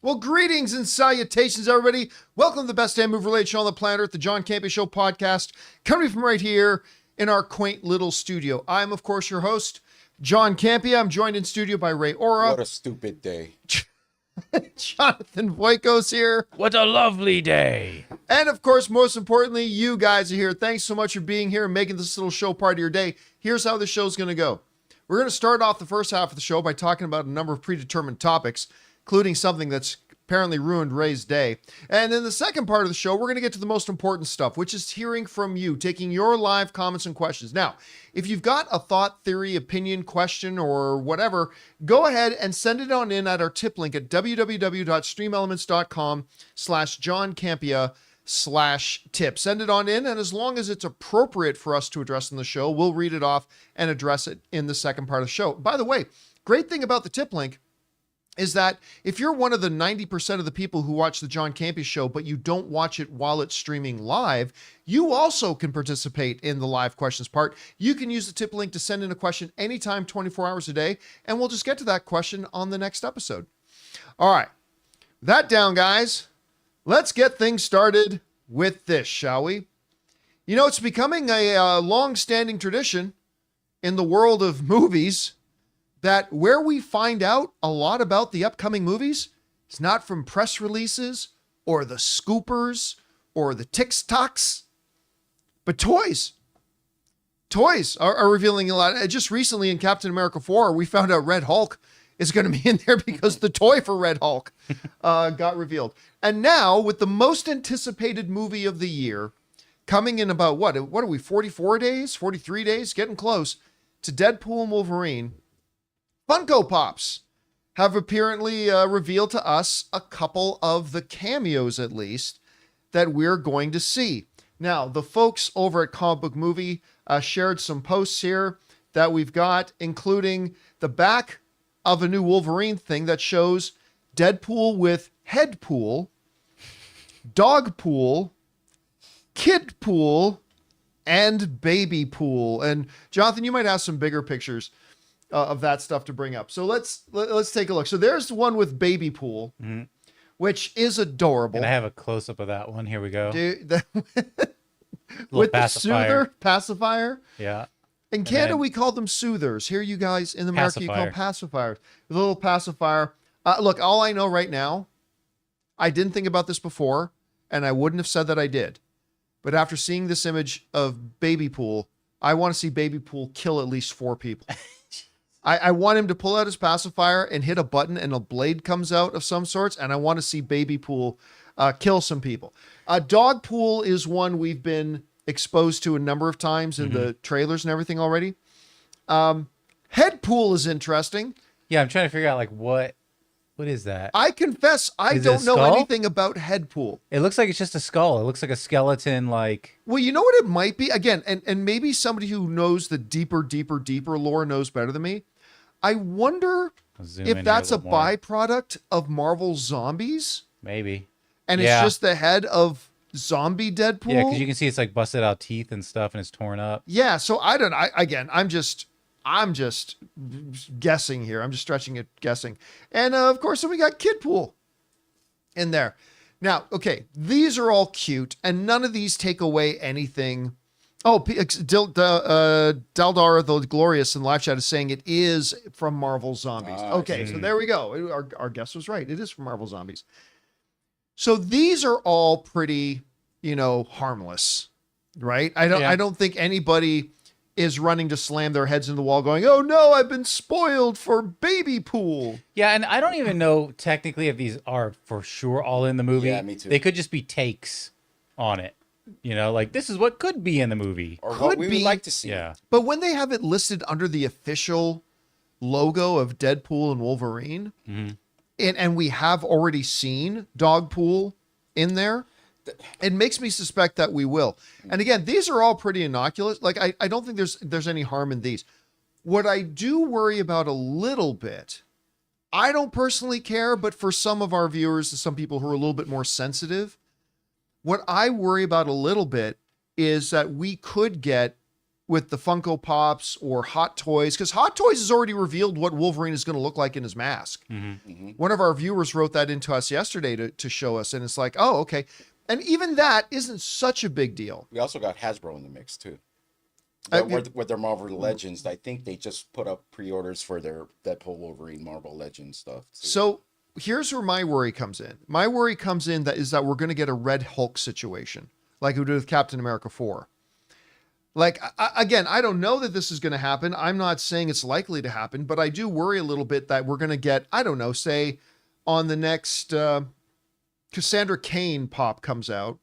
Well, greetings and salutations, everybody. Welcome to the best damn movie-related show on the planet Earth, the John Campea Show podcast, coming from right here in our quaint little studio. I'm, of course, your host, John Campea. I'm joined in studio by Ray Ora. What a stupid day. Jonathan Voico's here. What a lovely day. And, of course, most importantly, you guys are here. Thanks so much for being here and making this little show part of your day. Here's how the show's going to go. We're going to start off the first half of the show by talking about a number of predetermined topics, including something that's apparently ruined Ray's day. And in the second part of the show, we're going to get to the most important stuff, which is hearing from you, taking your live comments and questions. Now, if you've got a thought, theory, opinion, question, or whatever, go ahead and send it on in at our tip link at www.streamelements.com/JohnCampea/tip. Send it on in, and as long as it's appropriate for us to address in the show, we'll read it off and address it in the second part of the show. By the way, great thing about the tip link is that if you're one of the 90% of the people who watch the John Campea Show, but you don't watch it while it's streaming live, you also can participate in the live questions part. You can use the tip link to send in a question anytime, 24 hours a day, and we'll just get to that question on the next episode. All right, that down, guys. Let's get things started with this, shall we? You know, it's becoming a long-standing tradition in the world of movies that where we find out a lot about the upcoming movies is not from press releases or the scoopers or the TikToks, but toys. Toys are revealing a lot. Just recently in Captain America 4, we found out Red Hulk is going to be in there because the toy for Red Hulk got revealed. And now with the most anticipated movie of the year coming in about what are we, 44 days, 43 days, getting close to Deadpool and Wolverine, Funko Pops have apparently revealed to us a couple of the cameos, at least, that we're going to see. Now, the folks over at Comic Book Movie shared some posts here that we've got, including the back of a new Wolverine thing that shows Deadpool with head pool, dog pool, kid pool, and baby pool. And Jonathan, you might have some bigger pictures of that stuff to bring up. So let's take a look. So there's one with baby pool, which is adorable. Can I have a close up of that one? Here we go. Dude, with the soother pacifier. Yeah. In Canada, we call them soothers. Here, you guys in America, you call pacifiers. The little pacifier. Look, all I know right now, I didn't think about this before, and I wouldn't have said that I did. But after seeing this image of baby pool, I want to see baby pool kill at least 4 people. I want him to pull out his pacifier and hit a button and a blade comes out of some sorts. And I want to see baby pool kill some people. Dog pool is one we've been exposed to a number of times in the trailers and everything already. Head pool is interesting. Yeah, I'm trying to figure out like what is that? I confess, I don't know anything about head pool. It looks like it's just a skull. It looks like a skeleton, like. Well, you know what it might be? Again, and maybe somebody who knows the deeper lore knows better than me. I wonder if that's a byproduct of Marvel Zombies. Maybe. And it's just the head of zombie Deadpool. Yeah, because you can see it's like busted out teeth and stuff and it's torn up. Yeah, so I don't know. Again, I'm just guessing here. I'm just stretching it, guessing. And of course, then we got Kid Pool in there. Now, okay, these are all cute, and none of these take away anything. Oh, Daldara the Glorious in live chat is saying it is from Marvel Zombies. Okay, so there we go. Our guess was right. It is from Marvel Zombies. So these are all pretty, harmless, right? I don't think anybody is running to slam their heads into the wall going, oh no, I've been spoiled for baby pool. Yeah, and I don't even know technically if these are for sure all in the movie. Yeah, me too. They could just be takes on it. Like this is what could be in the movie. Or what we would like to see. Yeah. But when they have it listed under the official logo of Deadpool and Wolverine, and we have already seen Dogpool in there, it makes me suspect that we will. And again, these are all pretty innocuous. Like, I don't think there's any harm in these. What I do worry about a little bit, I don't personally care, but for some of our viewers, some people who are a little bit more sensitive, what I worry about a little bit is that we could get with the Funko Pops or Hot Toys, because Hot Toys has already revealed what Wolverine is going to look like in his mask. One of our viewers wrote that into us yesterday to show us, and it's like, oh, okay. And even that isn't such a big deal. We also got Hasbro in the mix too. Uh, With their Marvel Legends, I think they just put up pre-orders for their Deadpool, Wolverine, Marvel Legends stuff too. So here's where my worry comes in. My worry comes in that we're going to get a Red Hulk situation, like we did with Captain America 4. Like, again, I don't know that this is going to happen. I'm not saying it's likely to happen, but I do worry a little bit that we're going to get, I don't know, say on the next Cassandra Cain pop comes out,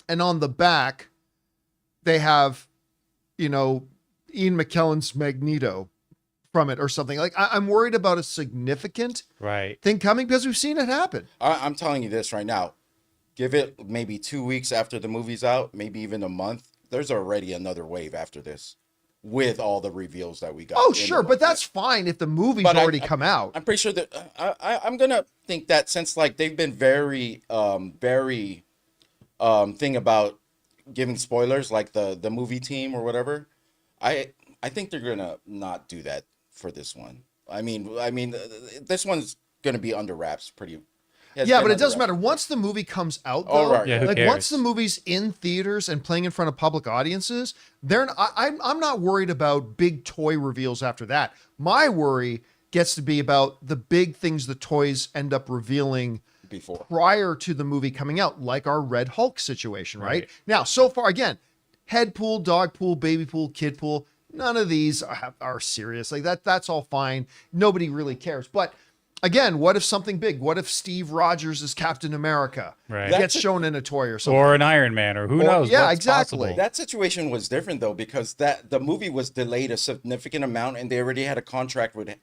and on the back, they have, you know, Ian McKellen's Magneto from it or something. Like, I'm worried about a significant thing coming because we've seen it happen. I'm telling you this right now. Give it maybe 2 weeks after the movie's out, maybe even a month. There's already another wave after this with all the reveals that we got. Oh, sure. But that's fine if the movie's already come out. I'm pretty sure that I'm going to think that since like they've been very thing about giving spoilers, like the movie team or whatever, I think they're going to not do that for this one. I mean, this one's going to be under wraps pretty. Yeah, but it doesn't matter. Once the movie comes out, though, right. Yeah, who like cares? once the movie's in theaters and playing in front of public audiences, I'm not worried about big toy reveals after that. My worry gets to be about the big things the toys end up revealing before prior to the movie coming out, like our Red Hulk situation, right? Now, so far, again, head pool, dog pool, baby pool, kid pool, none of these are serious. Like that's all fine. Nobody really cares. But again, what if something big? What if Steve Rogers is Captain America? Gets shown in a toy or something. Or an Iron Man, or who knows? Yeah, what's exactly. possible. that situation was different though, because the movie was delayed a significant amount, and they already had a contract with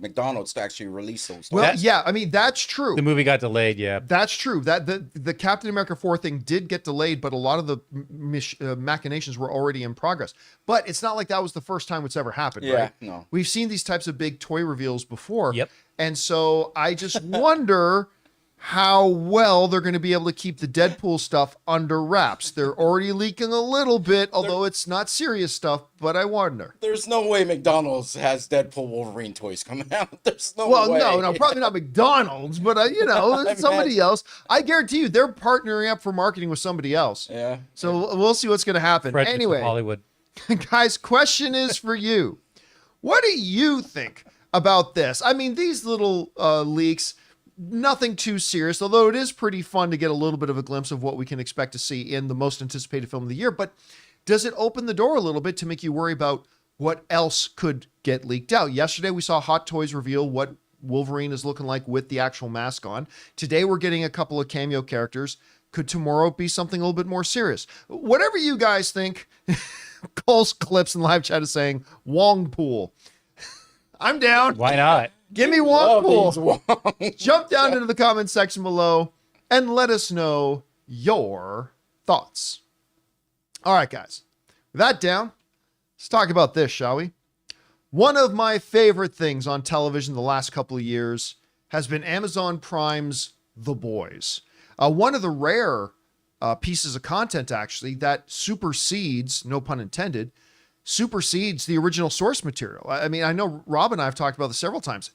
McDonald's to actually release those. Well, yeah, I mean, that's true. The movie got delayed, yeah. That's true. That the Captain America 4 thing did get delayed, but a lot of the machinations were already in progress. But it's not like that was the first time it's ever happened, right? No. We've seen these types of big toy reveals before. Yep. And so I just wonder how well they're going to be able to keep the Deadpool stuff under wraps. They're already leaking a little bit, although it's not serious stuff, but I wonder. There's no way McDonald's has Deadpool Wolverine toys coming out. There's no way. Well, no, probably not McDonald's, but somebody else. I guarantee you they're partnering up for marketing with somebody else. Yeah. So we'll see what's going to happen. Fred Anyway, Hollywood. guys, question is for you. What do you think about this? I mean, these little leaks, nothing too serious, although it is pretty fun to get a little bit of a glimpse of what we can expect to see in the most anticipated film of the year. But does it open the door a little bit to make you worry about what else could get leaked out? Yesterday, we saw Hot Toys reveal what Wolverine is looking like with the actual mask on. Today, we're getting a couple of cameo characters. Could tomorrow be something a little bit more serious? Whatever you guys think, Cole's Clips in live chat is saying Wong Pool. I'm down. Why not? Give me Wong Pool. Wong. Jump down into the comment section below and let us know your thoughts. All right, guys. With that down, let's talk about this, shall we? One of my favorite things on television the last couple of years has been Amazon Prime's The Boys. One of the rare pieces of content, actually, that supersedes, no pun intended, supersedes the original source material. I mean, I know Rob and I have talked about this several times.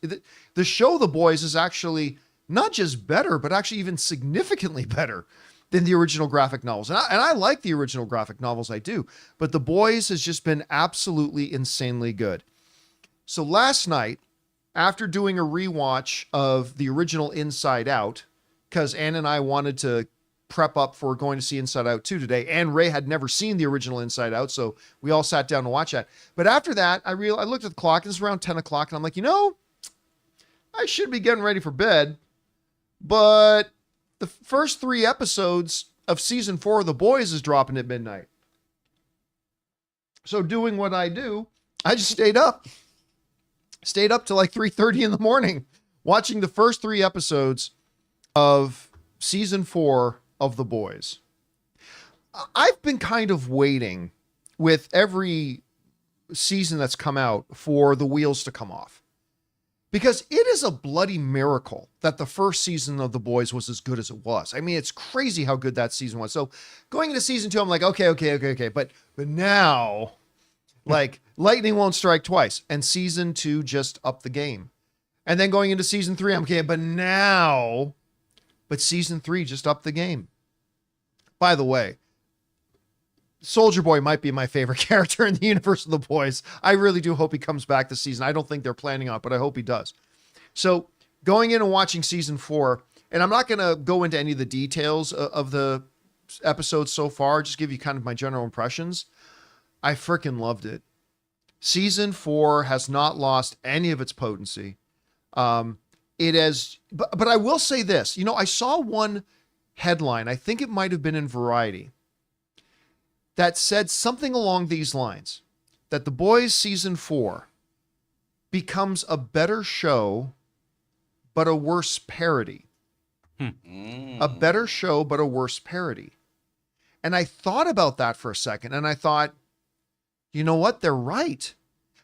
The show The Boys is actually not just better, but actually even significantly better than the original graphic novels. And I like the original graphic novels, I do. But The Boys has just been absolutely insanely good. So last night, after doing a rewatch of the original Inside Out, because Ann and I wanted to prep up for going to see Inside Out 2 today, and Ray had never seen the original Inside Out, so we all sat down to watch that. But after that, I looked at the clock, and it's around 10 o'clock, and I'm like, I should be getting ready for bed, but the first 3 episodes of season 4 of The Boys is dropping at midnight. So doing what I do, I just stayed up till like 3:30 in the morning, watching the first 3 episodes of season 4 of The Boys. I've been kind of waiting with every season that's come out for the wheels to come off, because it is a bloody miracle that the first season of The Boys was as good as it was. I mean, it's crazy how good that season was. So going into season 2, I'm like, okay. But now Like lightning won't strike twice. And season 2 just upped the game. And then going into season 3, I'm okay, but season 3 just upped the game. By the way, Soldier Boy might be my favorite character in the universe of the boys. I really do hope he comes back this season. I don't think they're planning on it, but I hope he does. So going in and watching season 4, and I'm not going to go into any of the details of the episodes so far, just give you kind of my general impressions. I freaking loved it. Season 4 has not lost any of its potency. It has, but I will say this, I saw one headline, I think it might have been in Variety, that said something along these lines, that The Boys season 4 becomes a better show, but a worse parody. A better show, but a worse parody. And I thought about that for a second, and I thought, you know what? They're right.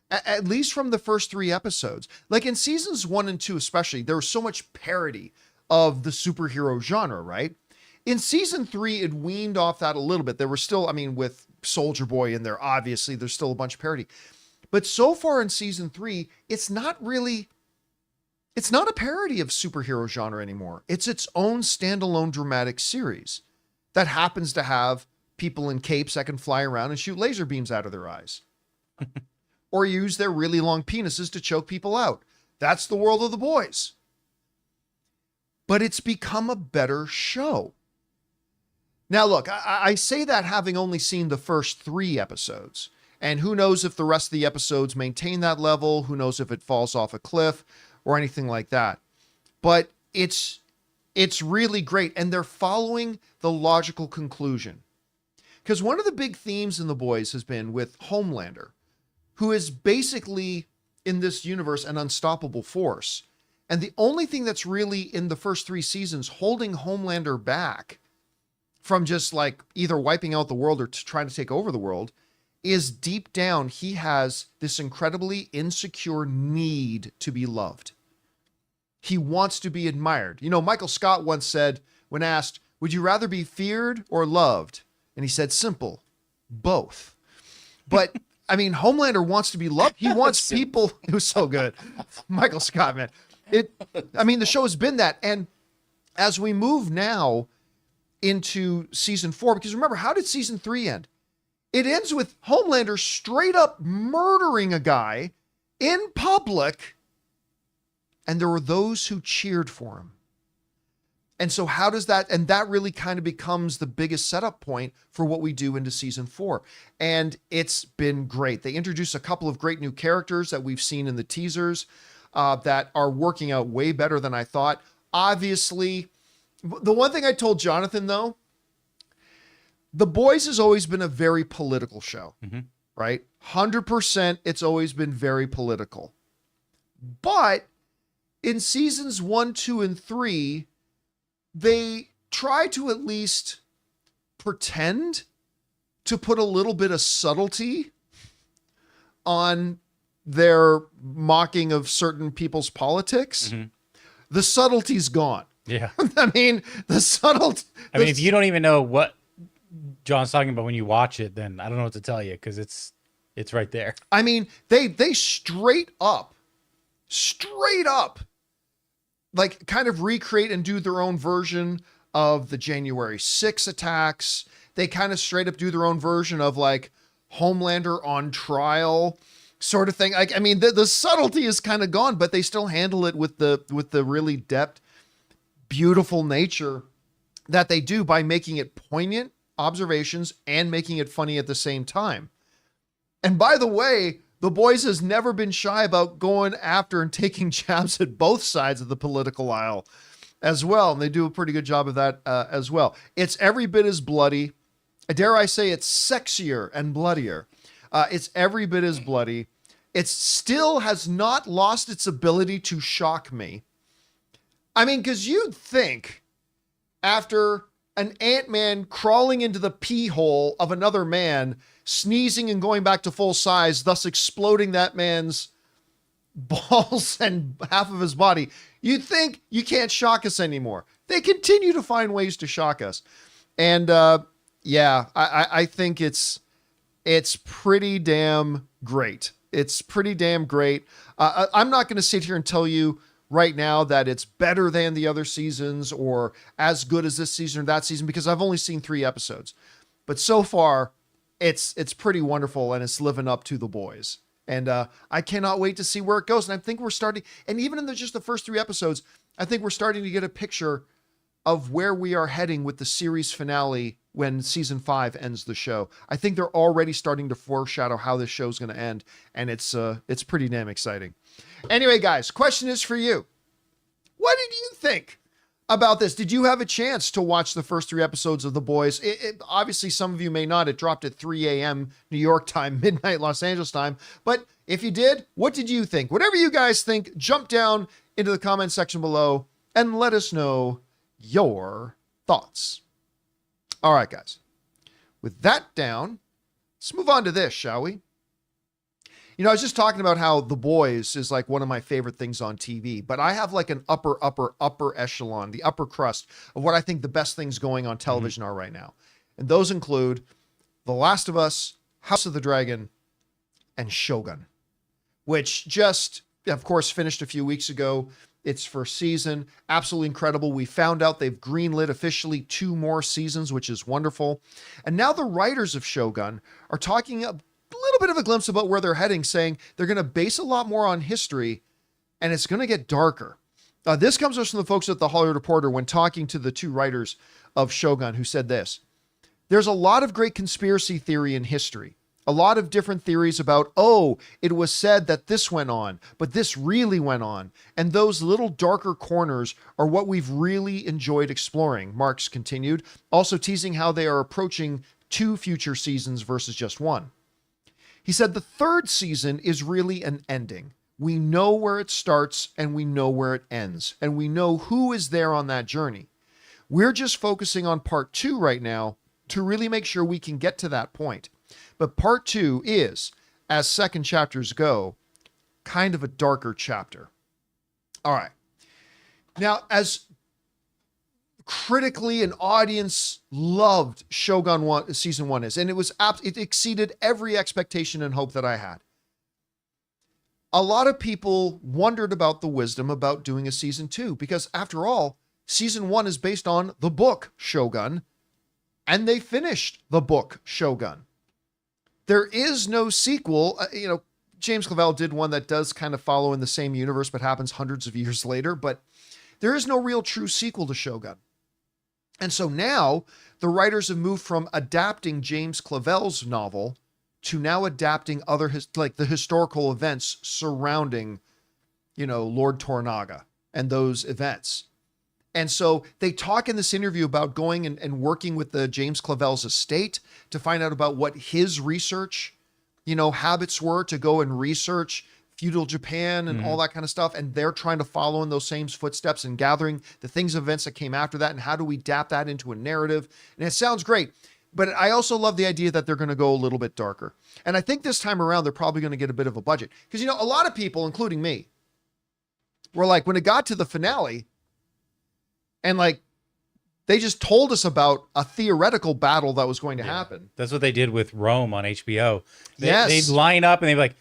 At least from the first 3 episodes. Like in seasons 1 and 2 especially, there was so much parody of the superhero genre, right? In season 3, it weaned off that a little bit. There were still, with Soldier Boy in there, obviously, there's still a bunch of parody. But so far in season 3, it's not a parody of superhero genre anymore. It's its own standalone dramatic series that happens to have people in capes that can fly around and shoot laser beams out of their eyes. Or use their really long penises to choke people out. That's the world of The Boys. But it's become a better show. Now, look, I say that having only seen the first 3 episodes. And who knows if the rest of the episodes maintain that level. Who knows if it falls off a cliff or anything like that. But it's really great. And they're following the logical conclusion. Because one of the big themes in The Boys has been with Homelander, who is basically in this universe an unstoppable force. And the only thing that's really in the first 3 seasons holding Homelander back from just like either wiping out the world or trying to take over the world is deep down, he has this incredibly insecure need to be loved. He wants to be admired. Michael Scott once said, when asked, would you rather be feared or loved? And he said, simple, both. But Homelander wants to be loved. He wants people. It was so good. Michael Scott, man. The show has been that. And as we move now into season 4, because remember, how did season 3 end? It ends with Homelander straight up murdering a guy in public. And there were those who cheered for him. And so how does that, and that really kind of becomes the biggest setup point for what we do into season 4. And it's been great. They introduced a couple of great new characters that we've seen in the teasers that are working out way better than I thought. Obviously, the one thing I told Jonathan, though, The Boys has always been a very political show, right? 100%, it's always been very political. But in seasons 1, 2, and 3, they try to at least pretend to put a little bit of subtlety on their mocking of certain people's politics. The subtlety's gone. Yeah. The subtlety. If you don't even know what John's talking about when you watch it, then I don't know what to tell you, because it's right there. They straight up, like kind of recreate and do their own version of the January 6 attacks. They kind of straight up do their own version of like Homelander on trial sort of thing. The subtlety is kind of gone, but they still handle it with the really depth, beautiful nature that they do by making it poignant observations and making it funny at the same time. And by the way, The Boys has never been shy about going after and taking jabs at both sides of the political aisle as well. And they do a pretty good job of that as well. It's every bit as bloody. Dare I say it's sexier and bloodier. It's every bit as bloody. It still has not lost its ability to shock me. Because you'd think after an Ant-Man crawling into the pee hole of another man, sneezing and going back to full size, thus exploding that man's balls and half of his body, you'd think you can't shock us anymore. They continue to find ways to shock us. And I think it's It's pretty damn great. It's pretty damn great. I'm not going to sit here and tell you right now that it's better than the other seasons or as good as this season or that season, because I've only seen 3 episodes. But so far, it's pretty wonderful, and it's living up to the boys. And I cannot wait to see where it goes. And I think we're starting, and even in just the first 3 episodes, I think we're starting to get a picture of where we are heading with the series finale when season 5 ends the show. I think they're already starting to foreshadow how this show's going to end, and it's pretty damn exciting. Anyway, guys, question is for you. What did you think about this? Did you have a chance to watch the first 3 episodes of The Boys? Obviously, some of you may not. It dropped at 3 a.m. New York time, midnight Los Angeles time. But if you did, what did you think? Whatever you guys think, jump down into the comment section below and let us know your thoughts. All right, guys. With that down, let's move on to this, shall we? You know, I was just talking about how The Boys is like one of my favorite things on TV, but I have like an upper echelon, the upper crust of what I think the best things going on television are right now. And those include The Last of Us, House of the Dragon, and Shogun, which just, of course, finished a few weeks ago. Its first season, absolutely incredible. We found out they've greenlit officially 2 more seasons, which is wonderful. And now the writers of Shogun are talking a little bit of a glimpse about where they're heading, saying they're going to base a lot more on history, and it's going to get darker. This comes from the folks at the Hollywood Reporter when talking to the 2 writers of Shogun, who said this: there's a lot of great conspiracy theory in history. A lot of different theories about, oh, it was said that this went on, but this really went on. And those little darker corners are what we've really enjoyed exploring, Marks continued, also teasing how they are approaching 2 future seasons versus just 1. He said the 3rd season is really an ending. We know where it starts and we know where it ends, and we know who is there on that journey. We're just focusing on part 2 right now to really make sure we can get to that point. But part 2 is, as second chapters go, kind of a darker chapter. All right. Now, as critically an audience loved Shogun season 1 is, and it exceeded every expectation and hope that I had. A lot of people wondered about the wisdom about doing a season 2, because after all, season 1 is based on the book Shogun, and they finished the book Shogun. There is no sequel. James Clavell did one that does kind of follow in the same universe, but happens hundreds of years later. But there is no real true sequel to Shogun. And so now the writers have moved from adapting James Clavell's novel to now adapting other, like the historical events surrounding, Lord Toranaga and those events. And so they talk in this interview about going and working with the James Clavell's estate to find out about what his research, habits were to go and research feudal Japan and all that kind of stuff. And they're trying to follow in those same footsteps and gathering the events that came after that. And how do we adapt that into a narrative? And it sounds great. But I also love the idea that they're going to go a little bit darker. And I think this time around, they're probably going to get a bit of a budget. Because, a lot of people, including me, were like, when it got to the finale, and they just told us about a theoretical battle that was going to happen. That's what they did with Rome on HBO. Yes. They'd line up and they'd be like,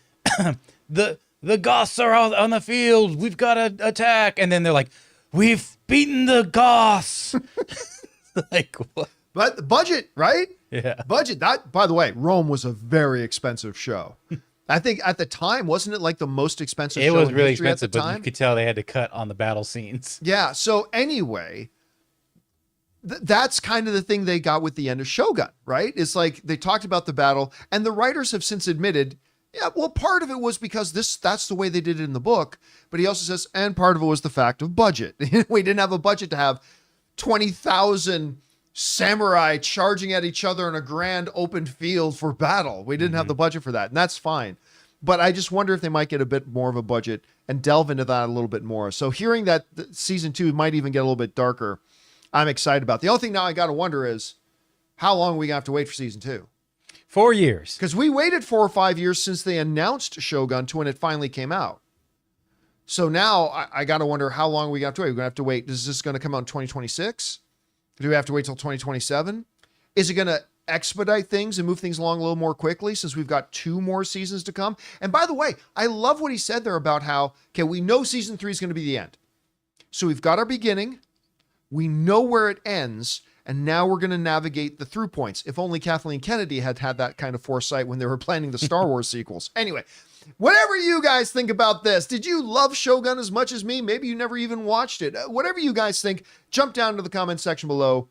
the Goths are on the field. We've got to attack. And then they're like, we've beaten the Goths. Like, what? But the budget, right? Yeah. Budget. That, by the way, Rome was a very expensive show. I think at the time, wasn't it like the most expensive show in history? It was really expensive, but you could tell they had to cut on the battle scenes. Yeah. So anyway, that's kind of the thing they got with the end of Shogun, right? It's like they talked about the battle, and the writers have since admitted, yeah, well, part of it was because that's the way they did it in the book. But he also says, and part of it was the fact of budget. We didn't have a budget to have 20,000 samurai charging at each other in a grand open field for battle. We didn't have the budget for that, and that's fine. But I just wonder if they might get a bit more of a budget and delve into that a little bit more. So hearing that season 2 might even get a little bit darker, I'm excited about. The only thing now I got to wonder is how long are we going to have to wait for season 2? 4 years. Because we waited 4 or 5 years since they announced Shogun to when it finally came out. So now I got to wonder how long we have to wait. We're going to have to wait. Is this going to come out in 2026? Do we have to wait till 2027? Is it going to expedite things and move things along a little more quickly since we've got 2 more seasons to come. And by the way, I love what he said there about how, okay, we know season 3 is going to be the end. So we've got our beginning, we know where it ends, and now we're going to navigate the through points. If only Kathleen Kennedy had had that kind of foresight when they were planning the Star Wars sequels. Anyway, whatever you guys think about this, did you love Shogun as much as me? Maybe you never even watched it. Whatever you guys think, jump down to the comment section below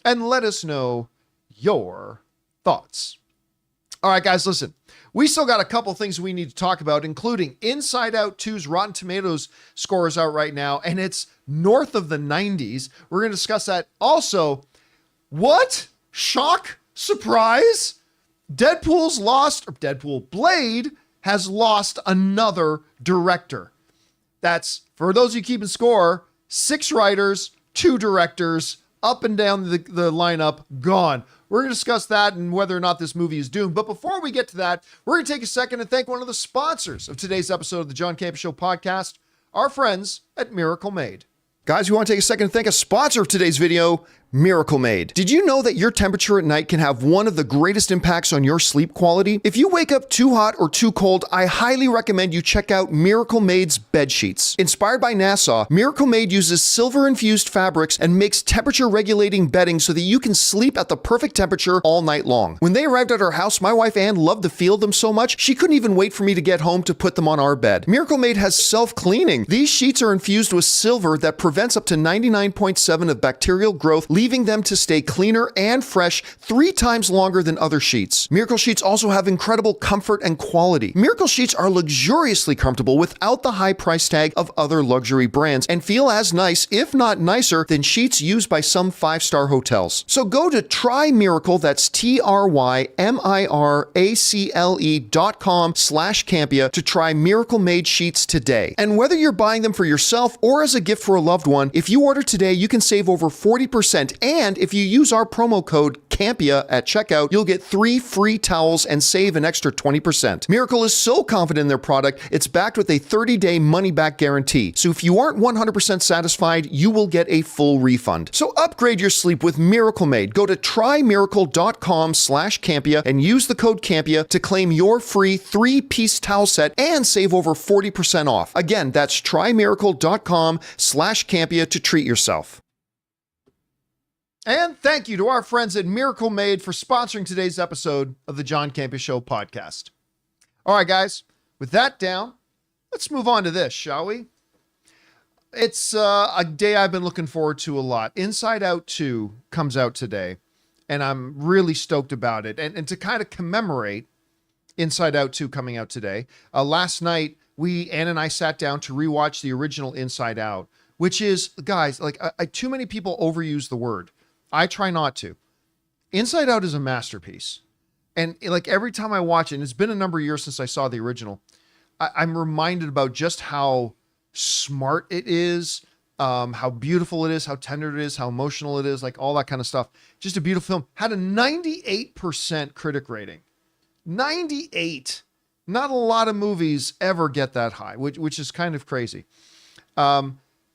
and let us know your thoughts. All right, guys, listen. We still got a couple things we need to talk about, including Inside Out 2's Rotten Tomatoes score is out right now, and it's north of the 90s. We're going to discuss that. Also, what? Shock? Surprise? Deadpool Blade has lost another director. That's, for those of you keeping score, 6 writers, 2 directors, up and down the lineup, gone. We're going to discuss that and whether or not this movie is doomed. But before we get to that, we're going to take a second and thank one of the sponsors of today's episode of the John Campea Show podcast, our friends at Miracle Made. Guys, we want to take a second and thank a sponsor of today's video, Miracle Made. Did you know that your temperature at night can have one of the greatest impacts on your sleep quality? If you wake up too hot or too cold, I highly recommend you check out Miracle Made's bed sheets. Inspired by NASA, Miracle Made uses silver-infused fabrics and makes temperature-regulating bedding so that you can sleep at the perfect temperature all night long. When they arrived at our house, my wife Ann loved the feel of them so much, she couldn't even wait for me to get home to put them on our bed. Miracle Made has self-cleaning. These sheets are infused with silver that prevents up to 99.7% of bacterial growth, leaving them to stay cleaner and fresh 3 times longer than other sheets. Miracle Sheets also have incredible comfort and quality. Miracle Sheets are luxuriously comfortable without the high price tag of other luxury brands and feel as nice, if not nicer, than sheets used by some 5-star hotels. So go to TryMiracle, that's TryMiracle.com/Campea to try Miracle Made sheets today. And whether you're buying them for yourself or as a gift for a loved one, if you order today, you can save over 40%. And if you use our promo code Campea at checkout, you'll get 3 free towels and save an extra 20%. Miracle is so confident in their product, it's backed with a 30-day money-back guarantee. So if you aren't 100% satisfied, you will get a full refund. So upgrade your sleep with Miracle Made. Go to TryMiracle.com/Campea and use the code Campea to claim your free 3-piece towel set and save over 40% off. Again, that's TryMiracle.com/Campea to treat yourself. And thank you to our friends at Miracle Made for sponsoring today's episode of the John Campea Show podcast. All right, guys, with that down, let's move on to this, shall we? It's a day I've been looking forward to a lot. Inside Out 2 comes out today, and I'm really stoked about it. And to kind of commemorate Inside Out 2 coming out today, last night, Ann and I sat down to rewatch the original Inside Out, which is, guys, like too many people overuse the word. I try not to. Inside Out is a masterpiece. And like every time I watch it, and it's been a number of years since I saw the original, I'm reminded about just how smart it is, how beautiful it is, how tender it is, how emotional it is, like all that kind of stuff. Just a beautiful film. Had a 98% critic rating. 98. Not a lot of movies ever get that high, which is kind of crazy.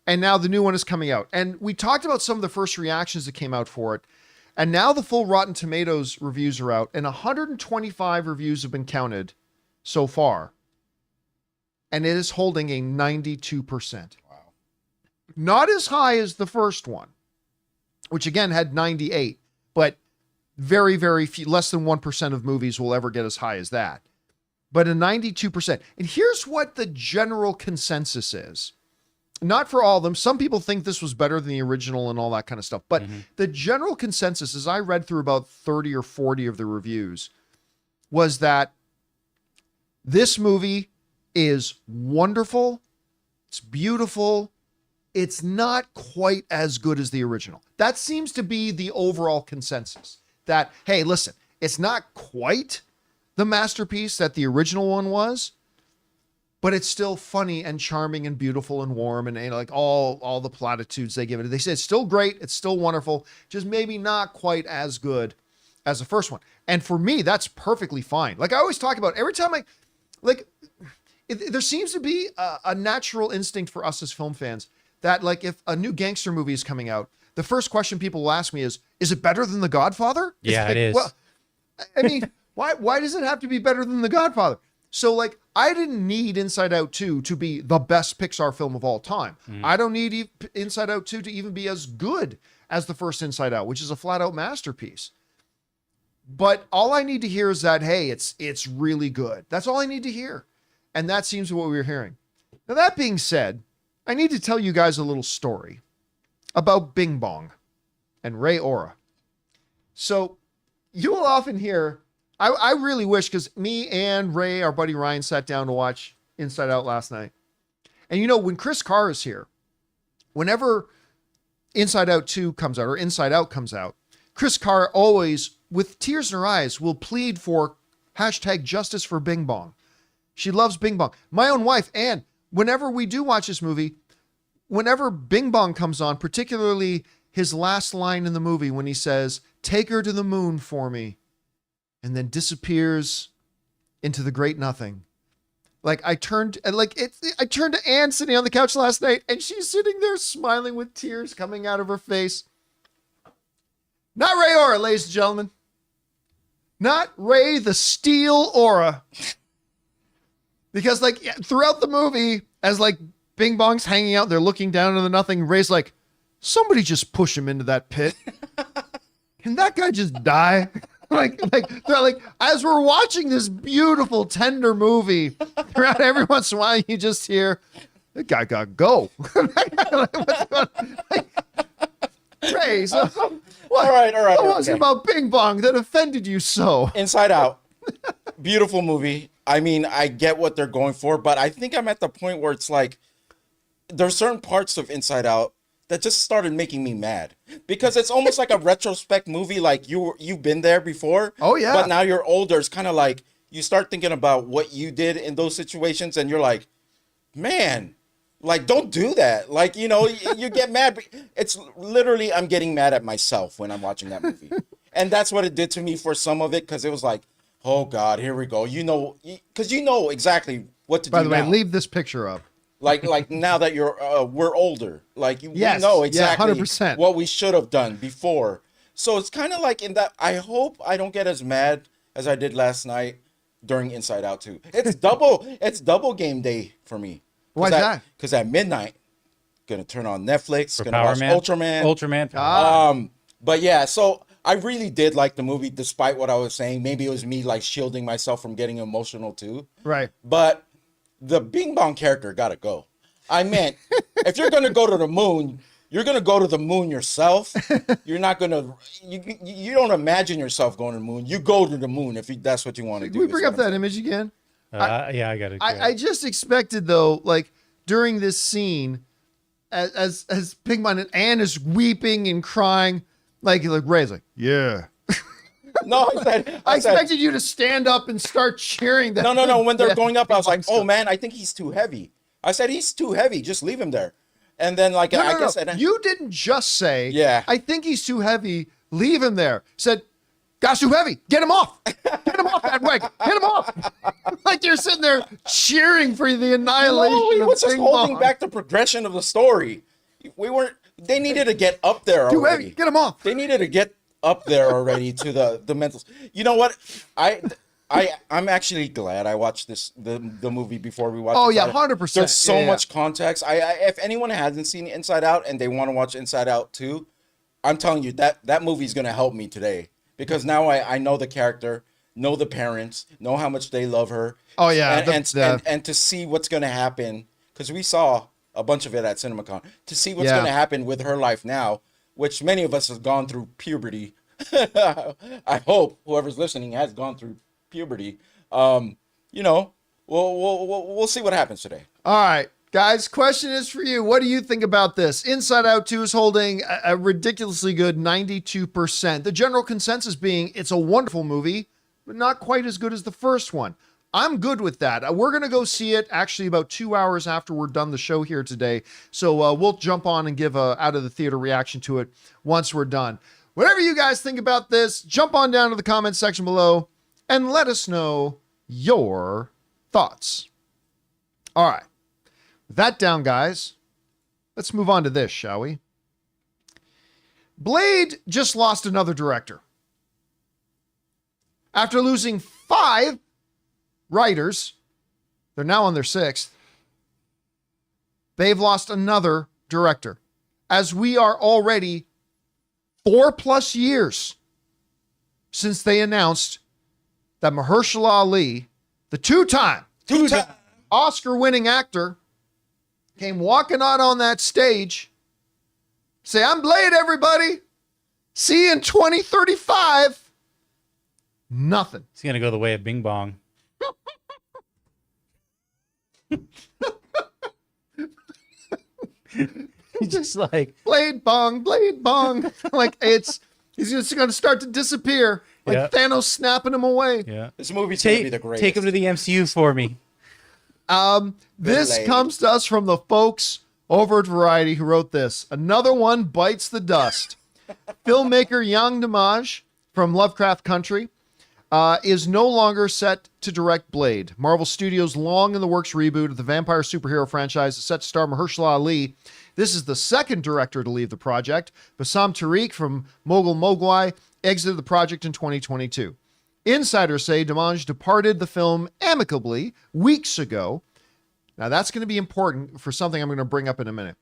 And now the new one is coming out. And we talked about some of the first reactions that came out for it. And now the full Rotten Tomatoes reviews are out. And 125 reviews have been counted so far. And it is holding a 92%. Wow. Not as high as the first one, which again had 98. But very, very few, less than 1% of movies will ever get as high as that. But a 92%. And here's what the general consensus is. Not for all of them. Some people think this was better than the original and all that kind of stuff. But the general consensus, as I read through about 30 or 40 of the reviews, was that this movie is wonderful. It's beautiful. It's not quite as good as the original. That seems to be the overall consensus. That, hey, listen, it's not quite the masterpiece that the original one was, but it's still funny and charming and beautiful and warm and like all the platitudes they give it. They say it's still great. It's still wonderful. Just maybe not quite as good as the first one. And for me, that's perfectly fine. Like I always talk about every time there seems to be a natural instinct for us as film fans that like if a new gangster movie is coming out, the first question people will ask me is it better than The Godfather? Yeah, it is. I mean, why does it have to be better than The Godfather? So like, I didn't need Inside Out 2 to be the best Pixar film of all time. I don't need Inside Out 2 to even be as good as the first Inside Out, which is a flat out masterpiece. But all I need to hear is that, hey, it's really good. That's all I need to hear. And that seems what we were hearing. Now, that being said, I need to tell you guys a little story about Bing Bong and Ray Ora. So you will often hear, I really wish, because me and Ray, our buddy Ryan, sat down to watch Inside Out last night. And you know, when Chris Carr is here, whenever Inside Out 2 comes out, or Inside Out comes out, Chris Carr always, with tears in her eyes, will plead for #justice for Bing Bong. She loves Bing Bong. My own wife, Anne, whenever we do watch this movie, whenever Bing Bong comes on, particularly his last line in the movie when he says, "Take her to the moon for me," and then disappears into the great nothing. Like I turned to Anne sitting on the couch last night, and she's sitting there smiling with tears coming out of her face. Not Ray Ora, ladies and gentlemen. Not Ray the Steel Ora. Because like throughout the movie, as like Bing Bong's hanging out there looking down into the nothing, Ray's like, somebody just push him into that pit. Can that guy just die? like they're like, as we're watching this beautiful, tender movie, throughout every once in a while, you just hear, that guy got to go. Ray, so All right. what was it about Bing Bong that offended you so? Inside Out, beautiful movie. I mean, I get what they're going for, but I think I'm at the point where it's like there's certain parts of Inside Out that just started making me mad because it's almost like a retrospect movie. Like you've been there before. Oh yeah. But now you're older. It's kind of like you start thinking about what you did in those situations, and you're like, man, like don't do that. Like you get mad. It's literally I'm getting mad at myself when I'm watching that movie, and that's what it did to me for some of it because it was like, oh God, here we go. Because you know exactly what to do. By the way, now. leave this picture up. Like now that we're older, like Yes, we know exactly 100%. what we should have done before. So it's kind of like in that. I hope I don't get as mad as I did last night during Inside Out 2. It's double game day for me. Why's that? Because at midnight, gonna turn on Netflix, gonna Power watch Man? Ultraman. But yeah, so I really did like the movie, despite what I was saying. Maybe it was me like shielding myself from getting emotional too. Right. But the Bing Bong character gotta go. I meant, if you're gonna go to the moon, you're gonna go to the moon yourself. You're not gonna. You don't imagine yourself going to the moon. You go to the moon if that's what you want to do. Can we bring up that image again? Yeah, I got it. I just expected though, like during this scene, as Bing Bong and Anne is weeping and crying, like Ray's like, yeah. No, I expected you to stand up and start cheering. That No. When they're going up, I was like, oh man, I think he's too heavy. I said he's too heavy. Just leave him there. And then like I guess you didn't just say, yeah, I think he's too heavy. Leave him there. Said, gosh, too heavy. Get him off. Get him off that wig. Get him off. Like you're sitting there cheering for the annihilation. No, he was of just Bing holding Bong. back the progression of the story. We weren't. They needed to get up there Too already. heavy. Get him off. They needed to get up there already to the mentals. You know what? I'm actually glad I watched the movie before we watched. Oh Inside yeah, Out. 100%. There's so much context. If anyone hasn't seen Inside Out and they want to watch Inside Out 2, I'm telling you that movie's gonna help me today because now I know the character, know the parents, know how much they love her. Oh yeah, and to see what's gonna happen because we saw a bunch of it at CinemaCon. To see what's Yeah. gonna happen with her life now, which many of us have gone through puberty. I hope whoever's listening has gone through puberty. We'll see what happens today. All right, guys, question is for you. What do you think about this? Inside Out 2 is holding a ridiculously good 92%. The general consensus being it's a wonderful movie, but not quite as good as the first one. I'm good with that. We're going to go see it actually about 2 hours after we're done the show here today. So we'll jump on and give a out of the theater reaction to it once we're done. Whatever you guys think about this, jump on down to the comments section below and let us know your thoughts. All right. With that down, guys, let's move on to this, shall we? Blade just lost another director. After losing 5 writers, they're now on their 6th. They've lost another director, as we are already 4+ years since they announced that Mahershala Ali, the two-time Oscar-winning actor, came walking out on that stage, say, "I'm Blade, everybody. See you in 2035. Nothing. He's going to go the way of Bing Bong. He's just like, Blade bong, blade bong. Like he's just going to start to disappear. Like Yeah. Thanos snapping him away. yeah. This movie's gonna be the greatest. Take him to the MCU for me. This Blade. comes to us from the folks over at Variety who wrote this. Another one bites the dust. Filmmaker Yang Dimaj from Lovecraft Country is no longer set to direct Blade. Marvel Studios' long-in-the-works reboot of the vampire superhero franchise is set to star Mahershala Ali. This is the second director to leave the project. Bassam Tariq from Mogul Mogwai exited the project in 2022. Insiders say Dimaj departed the film amicably weeks ago. Now, that's going to be important for something I'm going to bring up in a minute.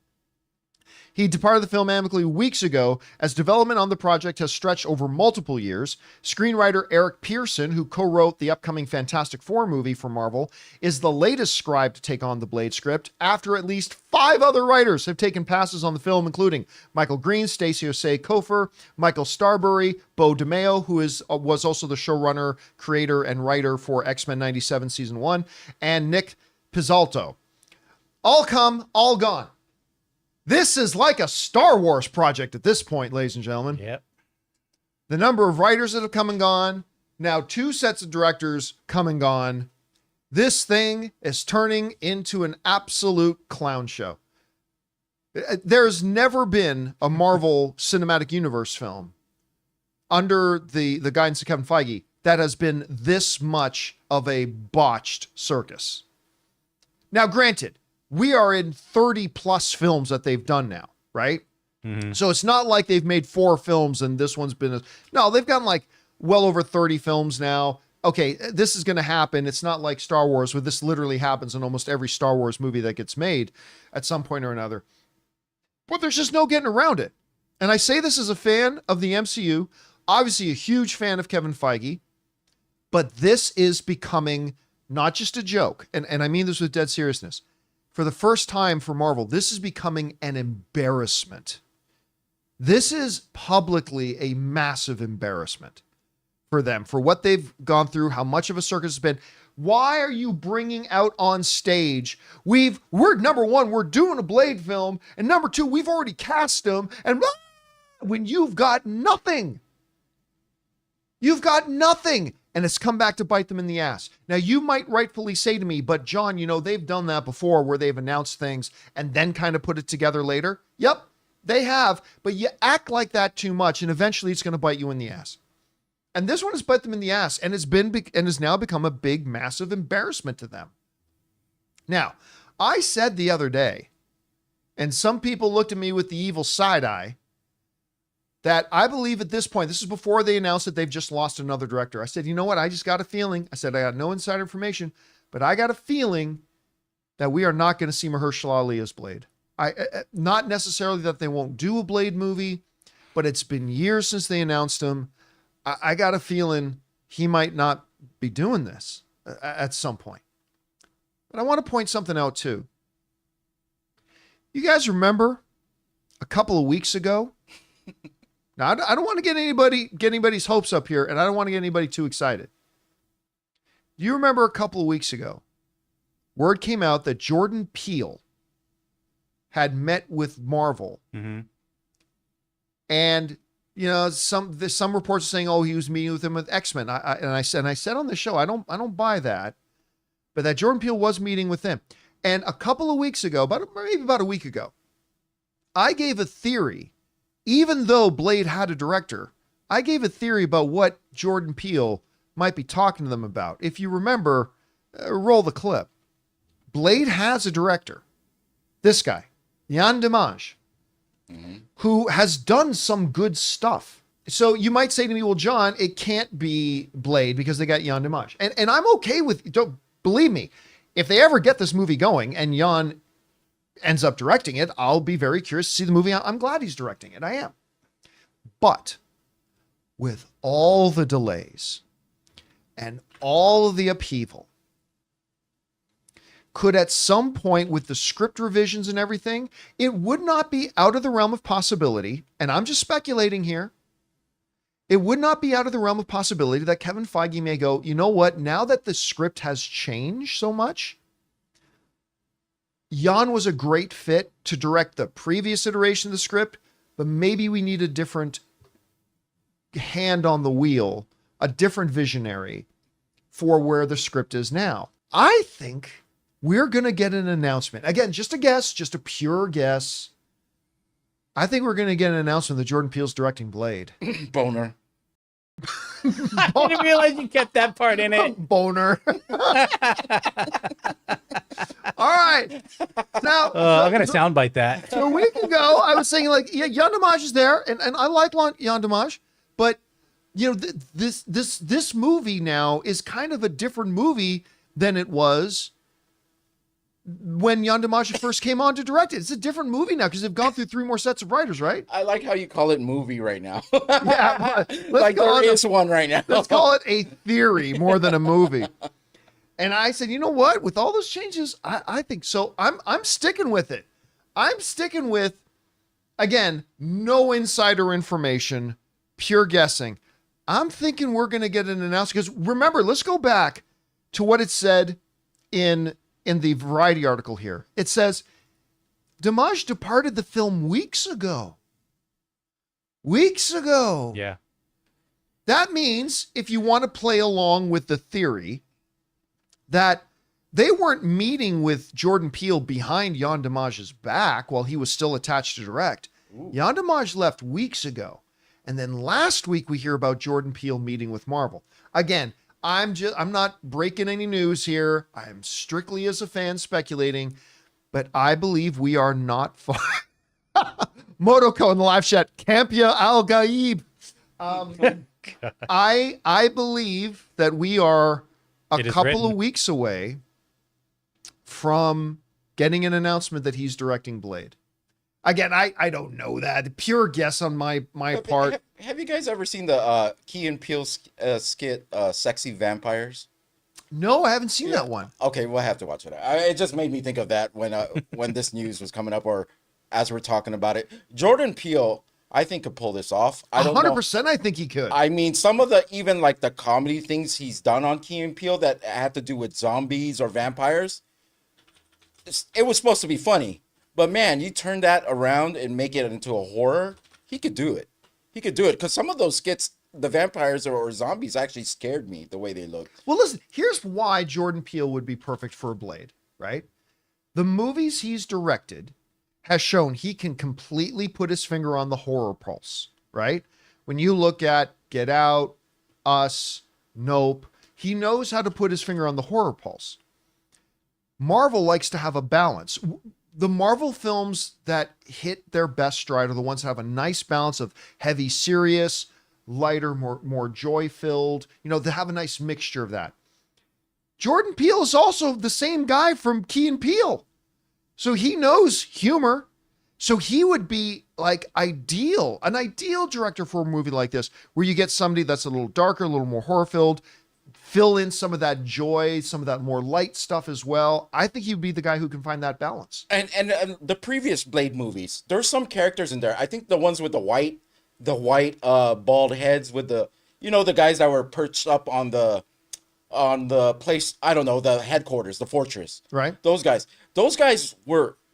He departed the film amicably weeks ago as development on the project has stretched over multiple years. Screenwriter Eric Pearson, who co-wrote the upcoming Fantastic Four movie for Marvel, is the latest scribe to take on the Blade script after at least 5 other writers have taken passes on the film, including Michael Green, Stacey Osei Kofer, Michael Starbury, Bo DeMeo, who was also the showrunner, creator, and writer for X-Men 97 Season 1, and Nick Pizzolto. All come, all gone. This is like a Star Wars project at this point, ladies and gentlemen. Yep. The number of writers that have come and gone, now 2 sets of directors come and gone. This thing is turning into an absolute clown show. There's never been a Marvel Cinematic Universe film under the guidance of Kevin Feige that has been this much of a botched circus. Now, granted, we are in 30 plus films that they've done now, right? Mm-hmm. So it's not like they've made 4 films and this one's been no, they've gotten like well over 30 films now. Okay, this is going to happen. It's not like Star Wars where this literally happens in almost every Star Wars movie that gets made at some point or another. But there's just no getting around it. And I say this as a fan of the MCU, obviously a huge fan of Kevin Feige, but this is becoming not just a joke, and I mean this with dead seriousness. For the first time for Marvel, this is becoming an embarrassment. This is publicly a massive embarrassment for them, for what they've gone through, how much of a circus it's been. Why are you bringing out on stage, we're number 1, we're doing a Blade film, and number 2, we've already cast him, and when you've got nothing. You've got nothing. And it's come back to bite them in the ass. Now, you might rightfully say to me, but John, they've done that before where they've announced things and then kind of put it together later. Yep, they have. But you act like that too much and eventually it's going to bite you in the ass. And this one has bite them in the ass and has now become a big, massive embarrassment to them. Now, I said the other day, and some people looked at me with the evil side eye, that I believe at this point, this is before they announced that they've just lost another director. I said, you know what? I just got a feeling. I said, I got no inside information, but I got a feeling that we are not going to see Mahershala Ali as Blade. Not necessarily that they won't do a Blade movie, but it's been years since they announced him. I got a feeling he might not be doing this at some point. But I want to point something out too. You guys remember a couple of weeks ago? Now, I don't want to get anybody's hopes up here, and I don't want to get anybody too excited. Do you remember a couple of weeks ago, word came out that Jordan Peele had met with Marvel, and some reports are saying, oh, he was meeting with them with X-Men. I said on the show, I don't buy that, but that Jordan Peele was meeting with them. And a couple of weeks ago, maybe about a week ago, I gave a theory. Even though Blade had a director, I gave a theory about what Jordan Peele might be talking to them about. If you remember, roll the clip. Blade has a director. This guy, Yan Dimaj, who has done some good stuff So you might say to me, well, John, it can't be Blade because they got Jan Dimash. And I'm okay with, don't believe me, if they ever get this movie going and Jan ends up directing it, I'll be very curious to see the movie. I'm glad he's directing it. I am. But with all the delays and all of the upheaval, could at some point with the script revisions and everything, it would not be out of the realm of possibility, and I'm just speculating here, it would not be out of the realm of possibility that Kevin Feige may go, you know what, now that the script has changed so much, Jan was a great fit to direct the previous iteration of the script, but maybe we need a different hand on the wheel, a different visionary for where the script is now. I think we're going to get an announcement. Again, just a guess, just a pure guess. I think we're going to get an announcement that Jordan Peele's directing Blade. Boner. I didn't realize you kept that part in it. Boner. All right. Now, I'm going to soundbite that. So a week ago, I was saying, like, yeah, Jan Dimash is there, and I like Jan Dimash, but you know, this movie now is kind of a different movie than it was when Jan Dimash first came on to direct it. It's a different movie now because they've gone through 3 more sets of writers, right? I like how you call it movie right now. Yeah, like there is one right now. Let's call it a theory more than a movie. And I said, you know what? With all those changes, I think so. I'm sticking with it. I'm sticking with, again, no insider information, pure guessing. I'm thinking we're going to get an announcement because remember, let's go back to what it said in the Variety article here. It says, Dimash departed the film weeks ago. Weeks ago. Yeah. That means if you want to play along with the theory that they weren't meeting with Jordan Peele behind Jan Dimash's back while he was still attached to direct. Ooh. Jan Dimash left weeks ago. And then last week we hear about Jordan Peele meeting with Marvel. Again, I'm not breaking any news here. I'm strictly as a fan speculating, but I believe we are not far. Motoko in the live chat, Campea Al-Gaib. I believe that we are a couple of weeks away from getting an announcement that he's directing Blade. Again, I don't know that. Pure guess on my part. Have you guys ever seen the Key and Peele skit, Sexy Vampires? No, I haven't seen that one. Okay, we'll have to watch it. It just made me think of that when this news was coming up, or as we're talking about it. Jordan Peele, I think, could pull this off. I don't 100%. I think he could. I mean, some of the even like the comedy things he's done on Key and Peele that had to do with zombies or vampires, it was supposed to be funny. But man, you turn that around and make it into a horror, he could do it. He could do it because some of those skits, the vampires or zombies actually scared me the way they looked. Well, listen, here's why Jordan Peele would be perfect for a Blade, right? The movies he's directed has shown he can completely put his finger on the horror pulse, right? When you look at Get Out, Us, Nope, he knows how to put his finger on the horror pulse. Marvel likes to have a balance. The Marvel films that hit their best stride are the ones that have a nice balance of heavy, serious, lighter, more joy-filled. You know, they have a nice mixture of that. Jordan Peele is also the same guy from Key and Peele. So he knows humor. So he would be like an ideal director for a movie like this, where you get somebody that's a little darker, a little more horror-filled, fill in some of that joy, some of that more light stuff as well. I think he'd be the guy who can find that balance. And the previous Blade movies, there's some characters in there. I think the ones with the white bald heads with the guys that were perched up on the place, I don't know, the headquarters, the fortress. Right. Those guys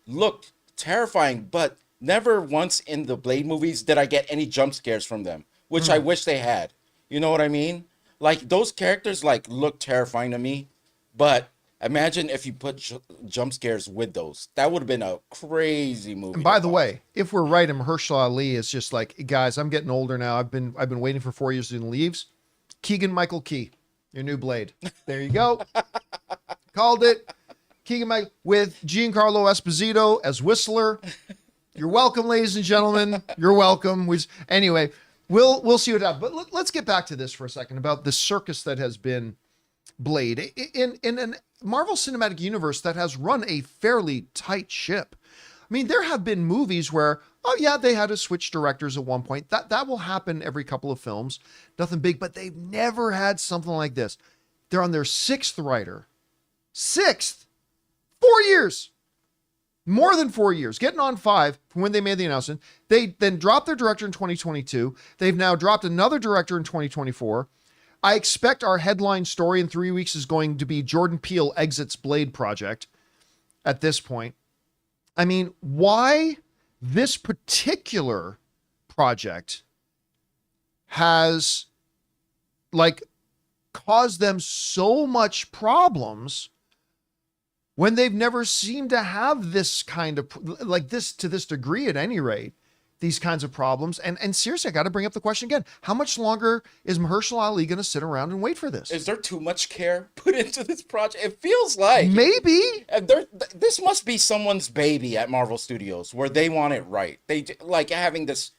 looked terrifying, but never once in the Blade movies did I get any jump scares from them, which I wish they had. You know what I mean? Like, those characters, like, look terrifying to me, but imagine if you put jump scares with those. That would have been a crazy movie. And by the way, if we're right, and Mahershala Ali is just like, guys, I'm getting older now. I've been waiting for 4 years and leaves. Keegan-Michael Key, your new Blade. There you go. Called it. Keegan-Michael with Giancarlo Esposito as Whistler. You're welcome, ladies and gentlemen. You're welcome. Anyway, we'll see what happens. But let's get back to this for a second about the circus that has been Blade in an Marvel Cinematic Universe that has run a fairly tight ship. I mean, there have been movies where, oh yeah, they had to switch directors at one point. That will happen every couple of films. Nothing big, but they've never had something like this. They're on their 6th writer. 6th. 4 years. More than 4 years. Getting on 5 from when they made the announcement. They then dropped their director in 2022. They've now dropped another director in 2024. I expect our headline story in 3 weeks is going to be Jordan Peele exits Blade project at this point. I mean, why this particular project has like caused them so much problems when they've never seemed to have this kind of like this to this degree at any rate, these kinds of problems. And seriously, I got to bring up the question again. How much longer is Mahershala Ali going to sit around and wait for this? Is there too much care put into this project? It feels like maybe this must be someone's baby at Marvel Studios where they want it right. They like having this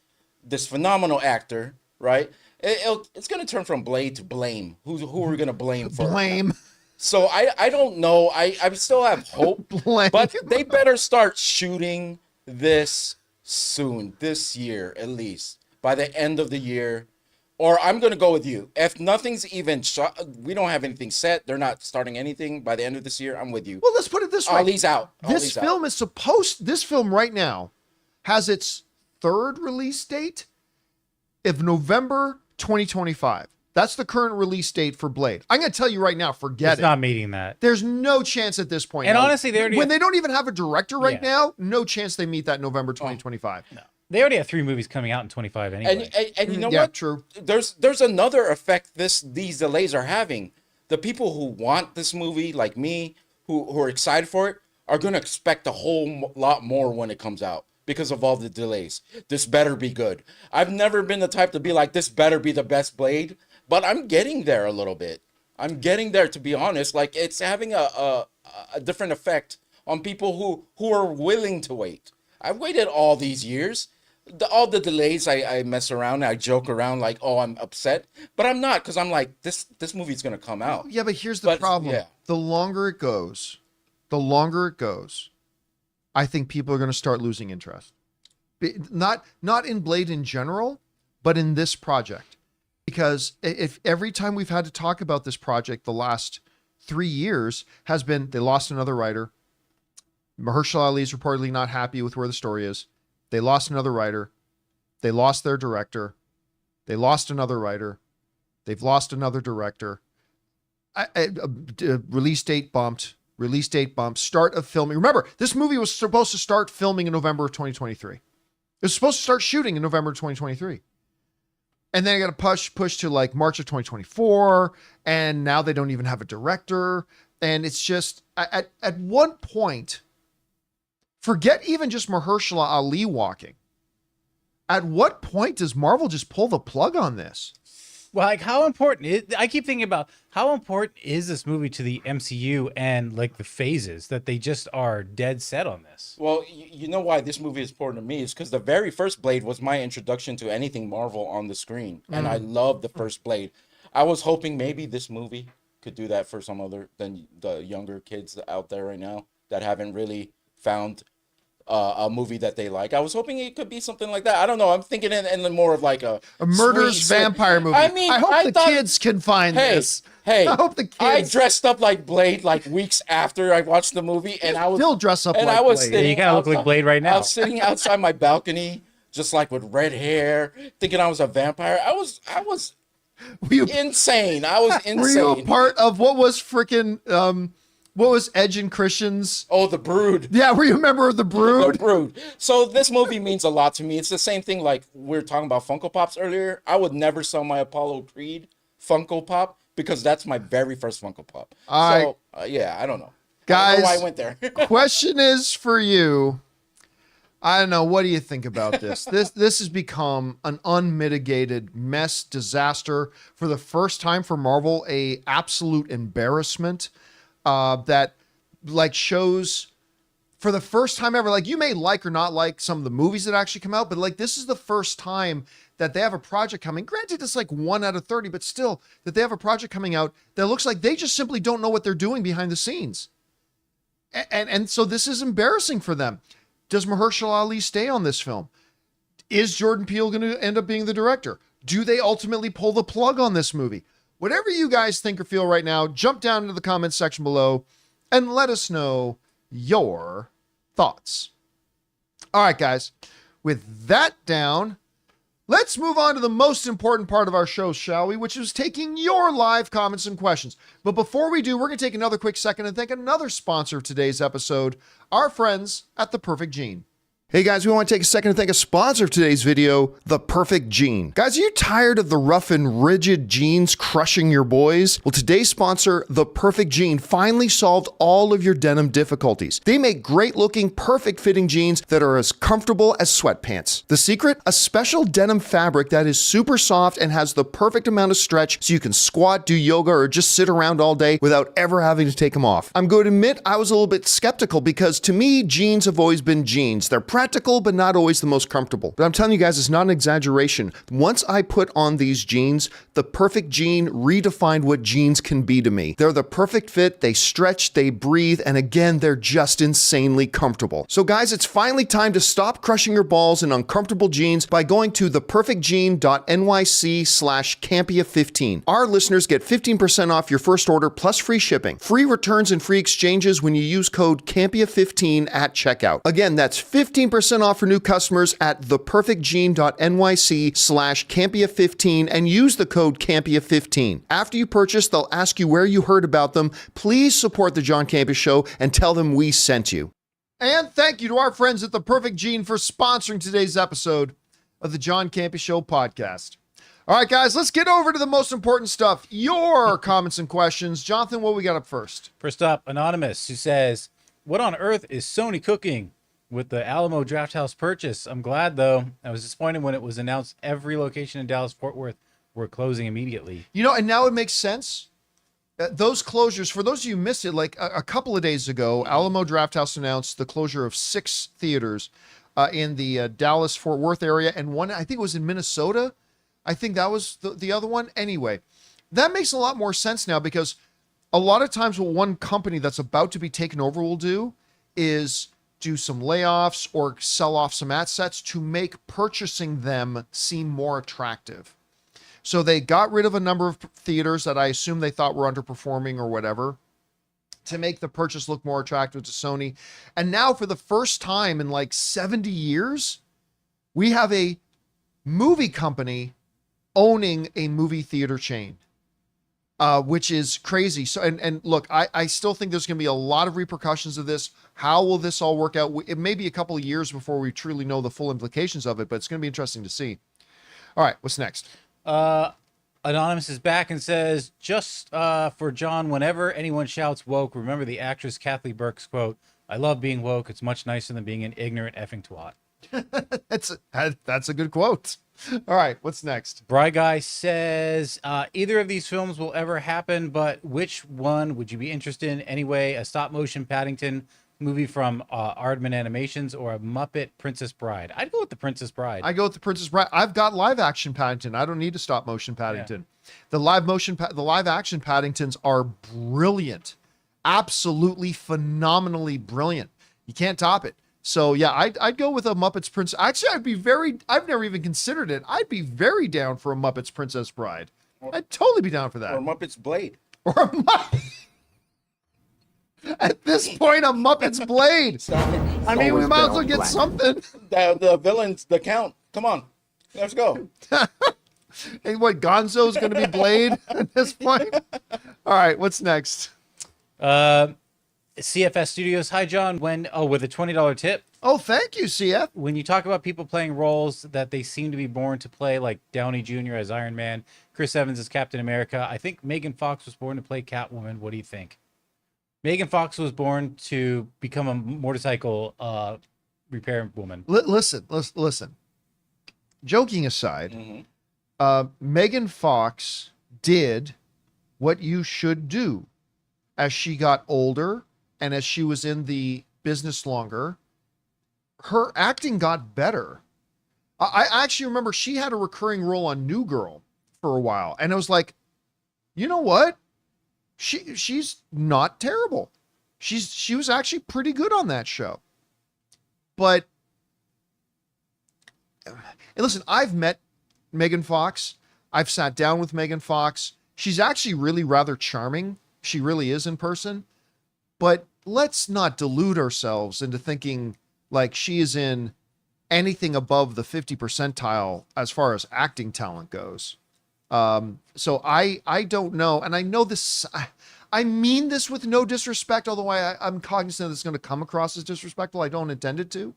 phenomenal actor, right? It's going to turn from Blade to blame. Who are we going to blame for? Blame. So I don't know. I still have hope, Blame. but they better start shooting this soon, this year at least, by the end of the year. Or I'm going to go with you. If nothing's even shot, we don't have anything set, they're not starting anything by the end of this year, I'm with you. Well, let's put it this way. Ali's out. This film right now has its 3rd release date of November 2025. That's the current release date for Blade. I'm going to tell you right now, forget it. It's not meeting that. There's no chance at this point. And honestly, they already when they don't even have a director right now, no chance they meet that November 2025. No. They already have 3 movies coming out in 25 anyway. And you know Yeah, what? true. There's another effect these delays are having. The people who want this movie, like me, who are excited for it, are going to expect a whole lot more when it comes out because of all the delays. This better be good. I've never been the type to be like, this better be the best Blade. But I'm getting there a little bit. I'm getting there, to be honest. Like, it's having a different effect on people who are willing to wait. I've waited all these years. All the delays, I mess around. I joke around like, oh, I'm upset. But I'm not, because I'm like, this movie's going to come out. Yeah, but here's the problem. Yeah. The longer it goes, I think people are going to start losing interest. Not in Blade in general, but in this project. Because if every time we've had to talk about this project the last 3 years has been they lost another writer. Mahershala Ali is reportedly not happy with where the story is. They lost another writer. They lost their director. They lost another writer. They've lost another director. Release date bumped. Start of filming. Remember, this movie was supposed to start filming in November of 2023. It was supposed to start shooting in November of 2023. And then I got to push to like March of 2024. And now they don't even have a director. And it's just at one point, forget even just Mahershala Ali walking. At what point does Marvel just pull the plug on this? Well, like how important is, I keep thinking about how important is this movie to the MCU and like the phases that they just are dead set on this. Well, you know why this movie is important to me is because the very first Blade was my introduction to anything Marvel on the screen. And I love the first Blade. I was hoping maybe this movie could do that for some other than the younger kids out there right now that haven't really found a movie that they like. I was hoping it could be something like that. I don't know. I'm thinking in more of like a murderous vampire movie. I mean, I hope the kids can find this. Hey, I hope the kids. I dressed up like Blade like weeks after I watched the movie, and I was still dress up and like I was Blade. sitting You kind of look like Blade right now. I was sitting outside my balcony, just like with red hair, thinking I was a vampire. I was insane. I was insane. Were you a part of what was freaking what was Edge and Christian's? Oh, the Brood. Yeah, were you a member of the Brood? The Brood. So this movie means a lot to me. It's the same thing like we were talking about Funko Pops earlier. I would never sell my Apollo Creed Funko Pop because that's my very first Funko Pop. All right. Yeah, I don't know. Guys, I don't know why I went there. Question is for you. I don't know. What do you think about this? This has become an unmitigated mess, disaster. For the first time for Marvel, a absolute embarrassment that like shows for the first time ever, like, you may like or not like some of the movies that actually come out, but like, this is the first time that they have a project coming. Granted, it's like 1 out of 30, but still, that they have a project coming out that looks like they just simply don't know what they're doing behind the scenes. And so this is embarrassing for them. Does Mahershala Ali stay on this film? Is Jordan Peele going to end up being the director? Do they ultimately pull the plug on this movie? Whatever you guys think or feel right now, jump down into the comments section below and let us know your thoughts. All right, guys, with that down, let's move on to the most important part of our show, shall we? Which is taking your live comments and questions. But before we do, we're going to take another quick second and thank another sponsor of today's episode, our friends at The Perfect Gene. Hey guys, we want to take a second to thank a sponsor of today's video, The Perfect Gene. Guys, are you tired of the rough and rigid jeans crushing your boys? Well, today's sponsor, The Perfect Gene, finally solved all of your denim difficulties. They make great looking, perfect fitting jeans that are as comfortable as sweatpants. The secret? A special denim fabric that is super soft and has the perfect amount of stretch so you can squat, do yoga, or just sit around all day without ever having to take them off. I'm going to admit I was a little bit skeptical because to me, jeans have always been jeans. They're practical, but not always the most comfortable. But I'm telling you guys, it's not an exaggeration. Once I put on these jeans, The Perfect Gene redefined what jeans can be to me. They're the perfect fit, they stretch, they breathe, and again, they're just insanely comfortable. So guys, it's finally time to stop crushing your balls in uncomfortable jeans by going to theperfectgene.nyc/Campea15. Our listeners get 15% off your first order plus free shipping, free returns and free exchanges when you use code Campea15 at checkout. Again, that's 15% off for new customers at theperfectgene.nyc/Campea15 and use the code Campea15. After you purchase, they'll ask you where you heard about them. Please support the John Campea Show and tell them we sent you. And thank you to our friends at The Perfect Gene for sponsoring today's episode of the John Campea Show podcast. All right, guys, let's get over to the most important stuff. Your comments and questions. Jonathan, what we got up first? First up, Anonymous, who says, what on earth is Sony cooking with the Alamo Drafthouse purchase? I'm glad, though. I was disappointed when it was announced every location in Dallas-Fort Worth were closing immediately. You know, and now it makes sense. Those closures, for those of you who missed it, like a couple of days ago, Alamo Drafthouse announced the closure of 6 theaters in the Dallas-Fort Worth area, and one, I think it was in Minnesota. I think that was the other one. Anyway, that makes a lot more sense now because a lot of times what one company that's about to be taken over will do is do some layoffs or sell off some assets to make purchasing them seem more attractive. So they got rid of a number of theaters that I assume they thought were underperforming or whatever to make the purchase look more attractive to Sony. And now for the first time in like 70 years, we have a movie company owning a movie theater chain. Which is crazy. So, and look, I still think there's going to be a lot of repercussions of this. How will this all work out? It may be a couple of years before we truly know the full implications of it, but it's going to be interesting to see. All right, what's next? Anonymous is back and says, just for John, whenever anyone shouts woke, remember the actress Kathleen Burke's quote, I love being woke. It's much nicer than being an ignorant effing twat. That's a good quote. All right, what's next? Bry Guy says, either of these films will ever happen, but which one would you be interested in anyway? A stop motion Paddington movie from Aardman Animations or a Muppet Princess Bride? I'd go with the Princess Bride. I go with the Princess Bride. I've got live action Paddington. I don't need a stop motion Paddington. Yeah. The live action Paddingtons are brilliant. Absolutely phenomenally brilliant. You can't top it. So yeah, I'd go with a Muppets Princess. Actually, I've never even considered it. I'd be very down for a Muppets Princess Bride. I'd totally be down for that. Or Muppets Blade. Or a At this point, a Muppets Blade. I mean, we might as well get something. The villains, the Count. Come on, let's go. Hey, what, Gonzo's going to be Blade at this point? All right, what's next? CFS Studios. Hi, John. With a $20 tip. Oh, thank you, CF. When you talk about people playing roles that they seem to be born to play, like Downey Jr. as Iron Man, Chris Evans as Captain America, I think Megan Fox was born to play Catwoman. What do you think? Megan Fox was born to become a motorcycle repair woman. Listen. Joking aside, Megan Fox did what you should do as she got older and as she was in the business longer, her acting got better. I actually remember she had a recurring role on New Girl for a while, and I was like, you know what? She's not terrible. She was actually pretty good on that show. But and listen, I've met Megan Fox. I've sat down with Megan Fox. She's actually really rather charming. She really is in person. But let's not delude ourselves into thinking like she is in anything above the 50 percentile as far as acting talent goes. So I don't know. And I know this, I mean this with no disrespect, although I'm cognizant that it's going to come across as disrespectful. I don't intend it to,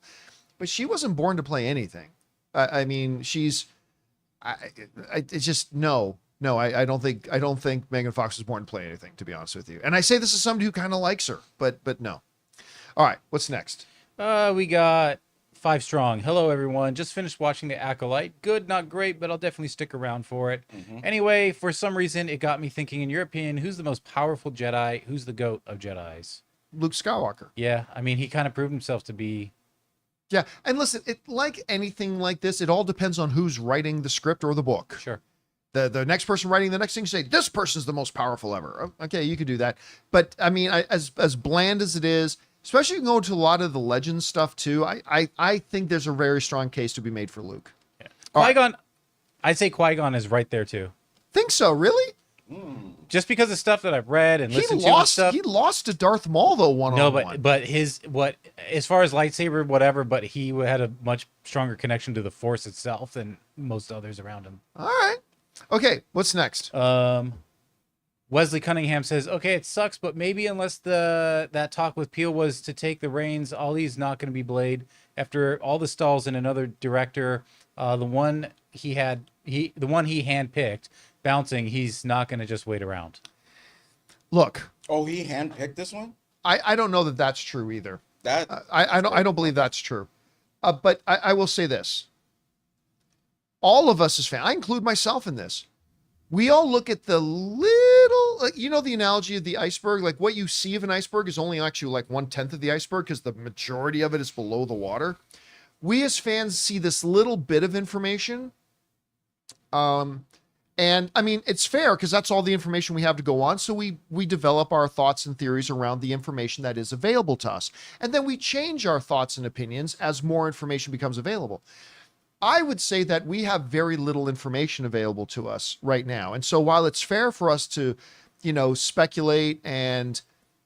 but she wasn't born to play anything. I mean, it's just, no, I don't think Megan Fox was born to play anything, to be honest with you. And I say this as somebody who kind of likes her, but no. All right. What's next? We got 5 Strong. Hello, everyone. Just finished watching The Acolyte. Good, not great, but I'll definitely stick around for it. Anyway, for some reason, it got me thinking, in your opinion, who's the most powerful Jedi? Who's the GOAT of Jedis? Luke Skywalker. Yeah, I mean, he kind of proved himself to be... Yeah, and listen, like anything like this, it all depends on who's writing the script or the book. Sure. The next person writing the next thing, say, this person's the most powerful ever. Okay, you could do that. But, I mean, as bland as it is, especially going to a lot of the Legends stuff too, I think there's a very strong case to be made for Luke. Yeah. Qui-Gon, I'd say Qui-Gon is right there too. Think so, really? Just because of stuff that I've read and listened to and stuff. He lost to Darth Maul though, one-on-one. No, but as far as lightsaber, whatever, but he had a much stronger connection to the Force itself than most others around him. All right. Okay, what's next? Wesley Cunningham says, okay, it sucks, but maybe unless that talk with Peele was to take the reins, Ollie's not going to be Blade. After all the stalls and another director, the one he handpicked, bouncing, he's not going to just wait around. Look. Oh, he handpicked this one? I don't know that that's true either. I don't believe that's true. But I will say this. All of us as fans, I include myself in this, we all look at the little, you know, the analogy of the iceberg, like what you see of an iceberg is only actually like 1/10 of the iceberg because the majority of it is below the water. We as fans see this little bit of information. And I mean, it's fair because that's all the information we have to go on. So we develop our thoughts and theories around the information that is available to us. And then we change our thoughts and opinions as more information becomes available. I would say that we have very little information available to us right now. And so while it's fair for us to, speculate and,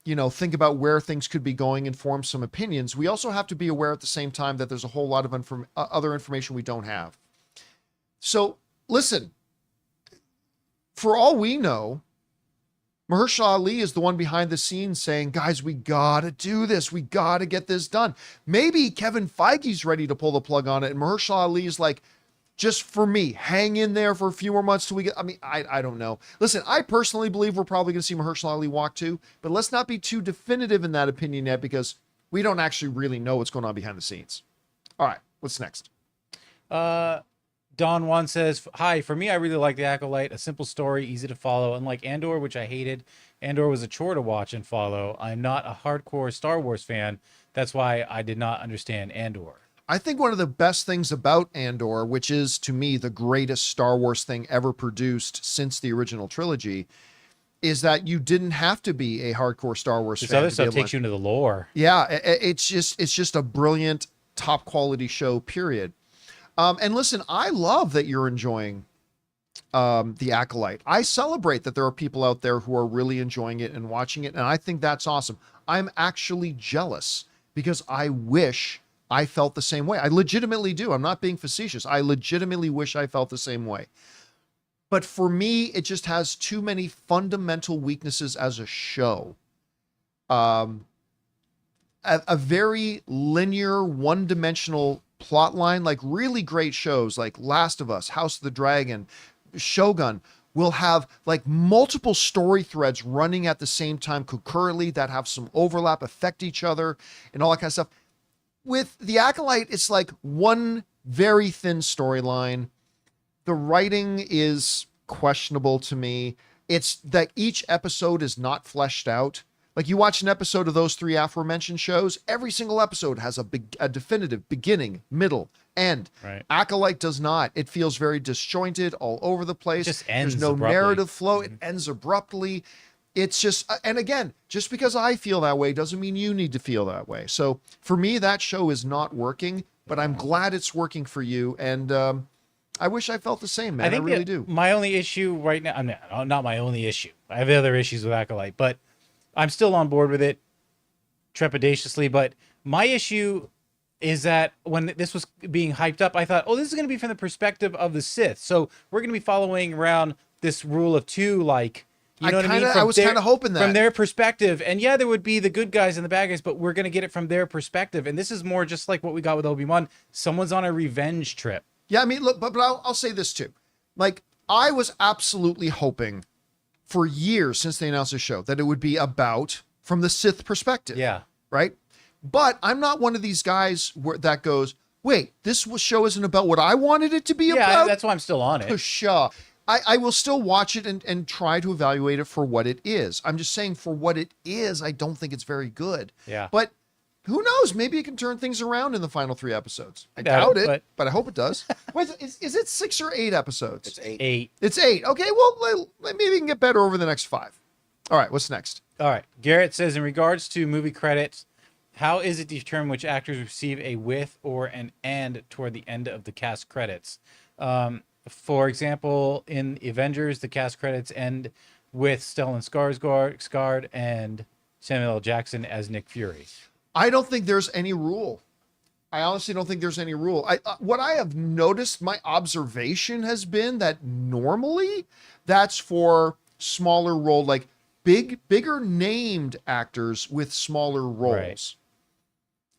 think about where things could be going and form some opinions, we also have to be aware at the same time that there's a whole lot of other information we don't have. So listen, for all we know, Mahershala Ali is the one behind the scenes saying, guys, we got to do this. We got to get this done. Maybe Kevin Feige's ready to pull the plug on it. And Mahershala Ali is like, just for me, hang in there for a few more months till we get, I don't know. Listen, I personally believe we're probably going to see Mahershala Ali walk too, but let's not be too definitive in that opinion yet because we don't actually really know what's going on behind the scenes. All right, what's next? Don Juan says, hi, for me, I really like The Acolyte. A simple story, easy to follow. Unlike Andor, which I hated, Andor was a chore to watch and follow. I'm not a hardcore Star Wars fan. That's why I did not understand Andor. I think one of the best things about Andor, which is to me the greatest Star Wars thing ever produced since the original trilogy, is that you didn't have to be a hardcore Star Wars fan. This other stuff takes you into the lore. Yeah, it's just a brilliant, top quality show, period. And listen, I love that you're enjoying The Acolyte. I celebrate that there are people out there who are really enjoying it and watching it, and I think that's awesome. I'm actually jealous because I wish I felt the same way. I legitimately do. I'm not being facetious. I legitimately wish I felt the same way. But for me, it just has too many fundamental weaknesses as a show. A very linear, one-dimensional plot line, like really great shows like Last of Us, House of the Dragon, Shogun will have like multiple story threads running at the same time concurrently that have some overlap, affect each other, and all that kind of stuff. With The Acolyte, it's like one very thin storyline. The writing is questionable to me. It's that each episode is not fleshed out. Like you watch an episode of those three aforementioned shows, every single episode has a definitive beginning, middle, end. Right. Acolyte does not. It feels very disjointed, all over the place. It just ends There's no abruptly. narrative flow. It ends abruptly. It's just, and again, just because I feel that way doesn't mean you need to feel that way. So for me, that show is not working, but I'm glad it's working for you. And I wish I felt the same, man. I really do. My only issue right now, not my only issue. I have other issues with Acolyte, but I'm still on board with it trepidatiously. But my issue is that when this was being hyped up, I thought, oh, this is going to be from the perspective of the Sith. So we're going to be following around this rule of two, like, you know what I mean? I was kind of hoping that. From their perspective. And yeah, there would be the good guys and the bad guys, but we're going to get it from their perspective. And this is more just like what we got with Obi-Wan. Someone's on a revenge trip. Yeah, I mean, look, but I'll say this too. Like, I was absolutely hoping for years since they announced the show that it would be about from the Sith perspective. Yeah. Right? But I'm not one of these guys that goes, wait, this show isn't about what I wanted it to be about? Yeah, that's why I'm still on it. Pshaw. I will still watch it and try to evaluate it for what it is. I'm just saying for what it is, I don't think it's very good. Yeah. But who knows? Maybe it can turn things around in the final 3 episodes. I doubt it, but I hope it does. Wait, is it 6 or 8 episodes? It's 8. 8. It's 8. Okay, well, maybe it can get better over the next 5. All right, what's next? All right. Garrett says, in regards to movie credits, how is it determined which actors receive a with or an and toward the end of the cast credits? For example, in Avengers, the cast credits end with Stellan Skarsgård and Samuel L. Jackson as Nick Fury. I don't think there's any rule. I honestly don't think there's any rule. What I have noticed, my observation has been that normally that's for smaller role, like bigger named actors with smaller roles.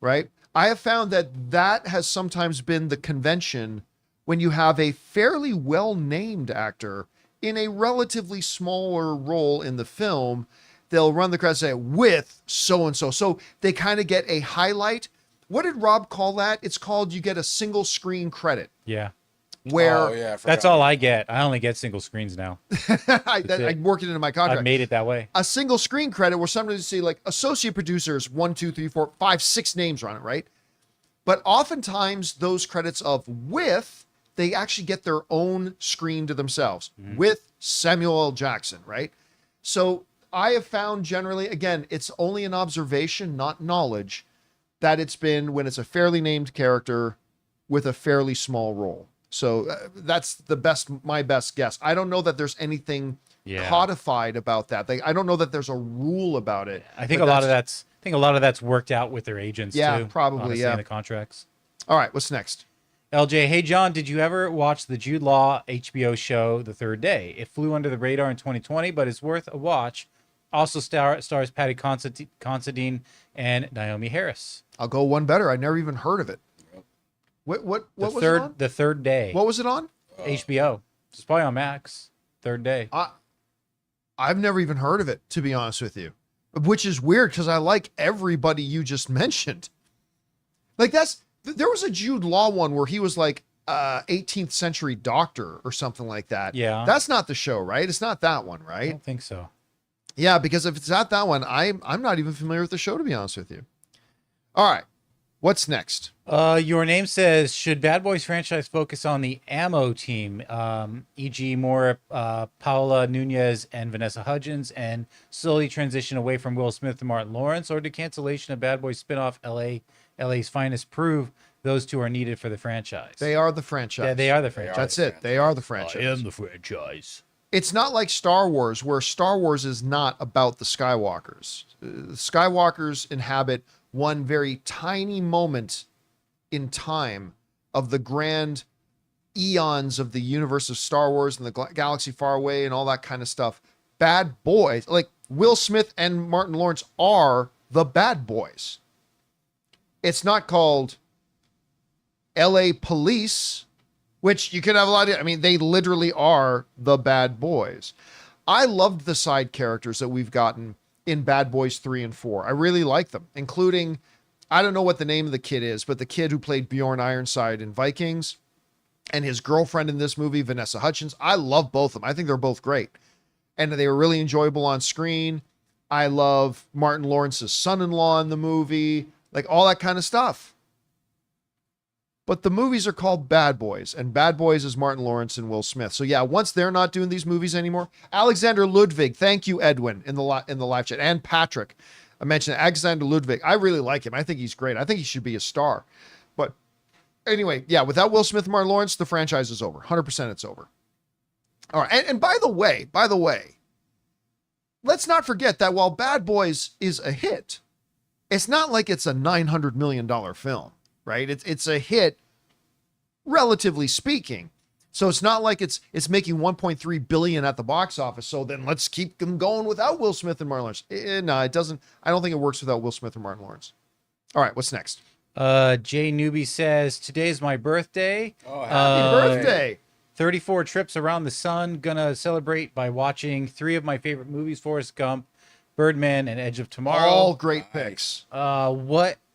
Right? I have found that has sometimes been the convention when you have a fairly well-named actor in a relatively smaller role in the film. They'll run the credits and say, with so-and-so. So they kind of get a highlight. What did Rob call that? It's called, you get a single screen credit. Yeah. Where Oh, yeah, I forgot. That's all I get. I only get single screens now. I work it into my contract. I've made it that way. A single screen credit where somebody would see like associate producers, 1, 2, 3, 4, 5, 6 names on it, right? But oftentimes those credits of with, they actually get their own screen to themselves with Samuel L. Jackson, right? So I have found generally, again, it's only an observation, not knowledge, that it's been when it's a fairly named character with a fairly small role. So that's my best guess. I don't know that there's anything codified about that. I don't know that there's a rule about it. I think a lot of that's worked out with their agents too. Yeah, probably, honestly, yeah. in the contracts. All right, what's next? LJ, hey John, did you ever watch the Jude Law HBO show The Third Day? It flew under the radar in 2020, but it's worth a watch. Also stars Patty Considine and Naomi Harris. I'll go one better. I never even heard of it. What was it on? The Third Day. What was it on? HBO. It's probably on Max. Third Day. I've never even heard of it, to be honest with you. Which is weird because I like everybody you just mentioned. Like there was a Jude Law one where he was like 18th century doctor or something like that. Yeah. That's not the show, right? It's not that one, I right? don't think so. Yeah, because if it's not that one, I'm not even familiar with the show, to be honest with you. All right. What's next? Your name says, should Bad Boys franchise focus on the ammo team, e.g. more Paola Nunez and Vanessa Hudgens, and slowly transition away from Will Smith and Martin Lawrence, or did cancellation of Bad Boys spinoff LA's Finest prove those two are needed for the franchise? They are the franchise. Yeah, they are the franchise. That's it. They are the franchise. I am the franchise. It's not like Star Wars, where Star Wars is not about the Skywalkers. The Skywalkers inhabit one very tiny moment in time of the grand eons of the universe of Star Wars and the galaxy far away and all that kind of stuff. Bad Boys, like Will Smith and Martin Lawrence, are the Bad Boys. It's not called LA Police, which you could have a lot of, I mean, they literally are the Bad Boys. I loved the side characters that we've gotten in Bad Boys 3 and 4. I really like them, including, I don't know what the name of the kid is, but the kid who played Bjorn Ironside in Vikings and his girlfriend in this movie, Vanessa Hudgens. I love both of them. I think they're both great. And they were really enjoyable on screen. I love Martin Lawrence's son-in-law in the movie, like all that kind of stuff. But the movies are called Bad Boys, and Bad Boys is Martin Lawrence and Will Smith. So yeah, once they're not doing these movies anymore, Alexander Ludwig, thank you, Edwin, in the live chat, and Patrick. I mentioned Alexander Ludwig. I really like him. I think he's great. I think he should be a star. But anyway, yeah, without Will Smith and Martin Lawrence, the franchise is over. 100% it's over. All right, and by the way, let's not forget that while Bad Boys is a hit, it's not like it's a $900 million film, right? It's a hit, relatively speaking. So it's not like it's making 1.3 billion at the box office. So then let's keep them going without Will Smith and Martin Lawrence. No, it doesn't. I don't think it works without Will Smith and Martin Lawrence. All right, what's next? Jay Newby says, today's my birthday. Oh, Happy birthday. 34 trips around the sun. Gonna celebrate by watching 3 of my favorite movies, Forrest Gump, Birdman, and Edge of Tomorrow. All great picks.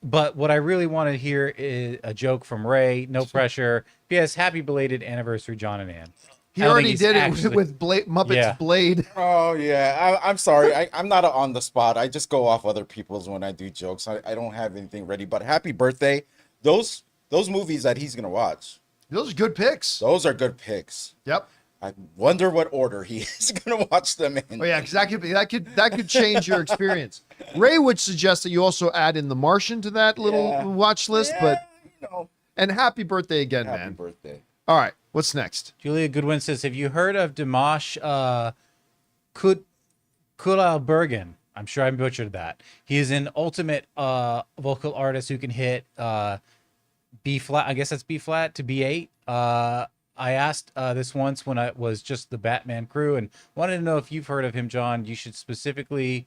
But what I really want to hear is a joke from Ray. No pressure. P.S. Happy belated anniversary, John and Ann. He already did it with Muppets Blade. Oh, yeah. I'm sorry. I'm not on the spot. I just go off other people's when I do jokes. I don't have anything ready. But happy birthday. Those movies that he's going to watch. Those are good picks. Those are good picks. Yep. I wonder what order he is going to watch them in. Oh yeah, because that could change your experience. Ray would suggest that you also add in The Martian to that little watch list, but and happy birthday again, man. Happy birthday. All right, what's next? Julia Goodwin says, have you heard of Dimash Kudalbergen? I'm sure I butchered that. He is an ultimate vocal artist who can hit B flat. I guess that's B flat to B8. I asked this once when I was just the Batman crew and wanted to know if you've heard of him, John. You should specifically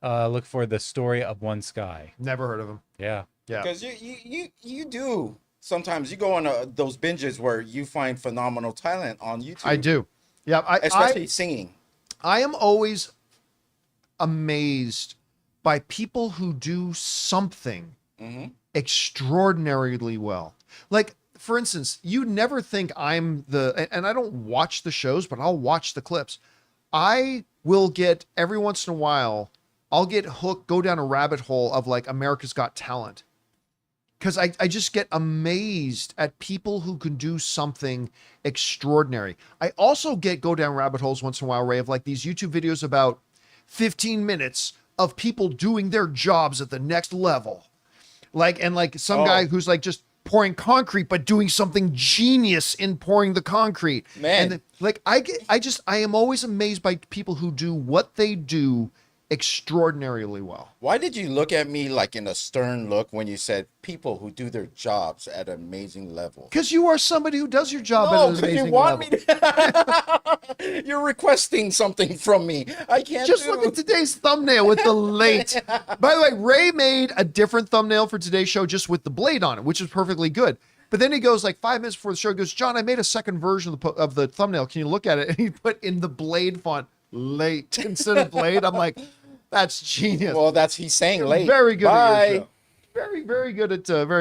look for The Story of One Sky. Never heard of him. Yeah. Because you do. Sometimes you go on those binges where you find phenomenal talent on YouTube. I do. Yeah. Especially singing. I am always amazed by people who do something extraordinarily well. Like, for instance, you never think and I don't watch the shows, but I'll watch the clips. I will get, every once in a while, I'll get hooked, go down a rabbit hole of like America's Got Talent. Because I just get amazed at people who can do something extraordinary. I also go down rabbit holes once in a while, Ray, of like these YouTube videos about 15 minutes of people doing their jobs at the next level. Like some guy who's like just pouring concrete, but doing something genius in pouring the concrete. Man. And I am always amazed by people who do what they do extraordinarily well. Why did you look at me like in a stern look when you said people who do their jobs at an amazing level? Because you are somebody who does your job at an amazing you want level. me to... You're requesting something from me. I can't Just look at today's thumbnail with the late. By the way, Ray made a different thumbnail for today's show just with the blade on it, which is perfectly good. But then he goes like 5 minutes before the show, he goes, John, I made a second version of the thumbnail. Can you look at it? And he put in the blade font, late, instead of blade. I'm like, that's genius. Well, he's saying late. Very good Bye. at your job. Very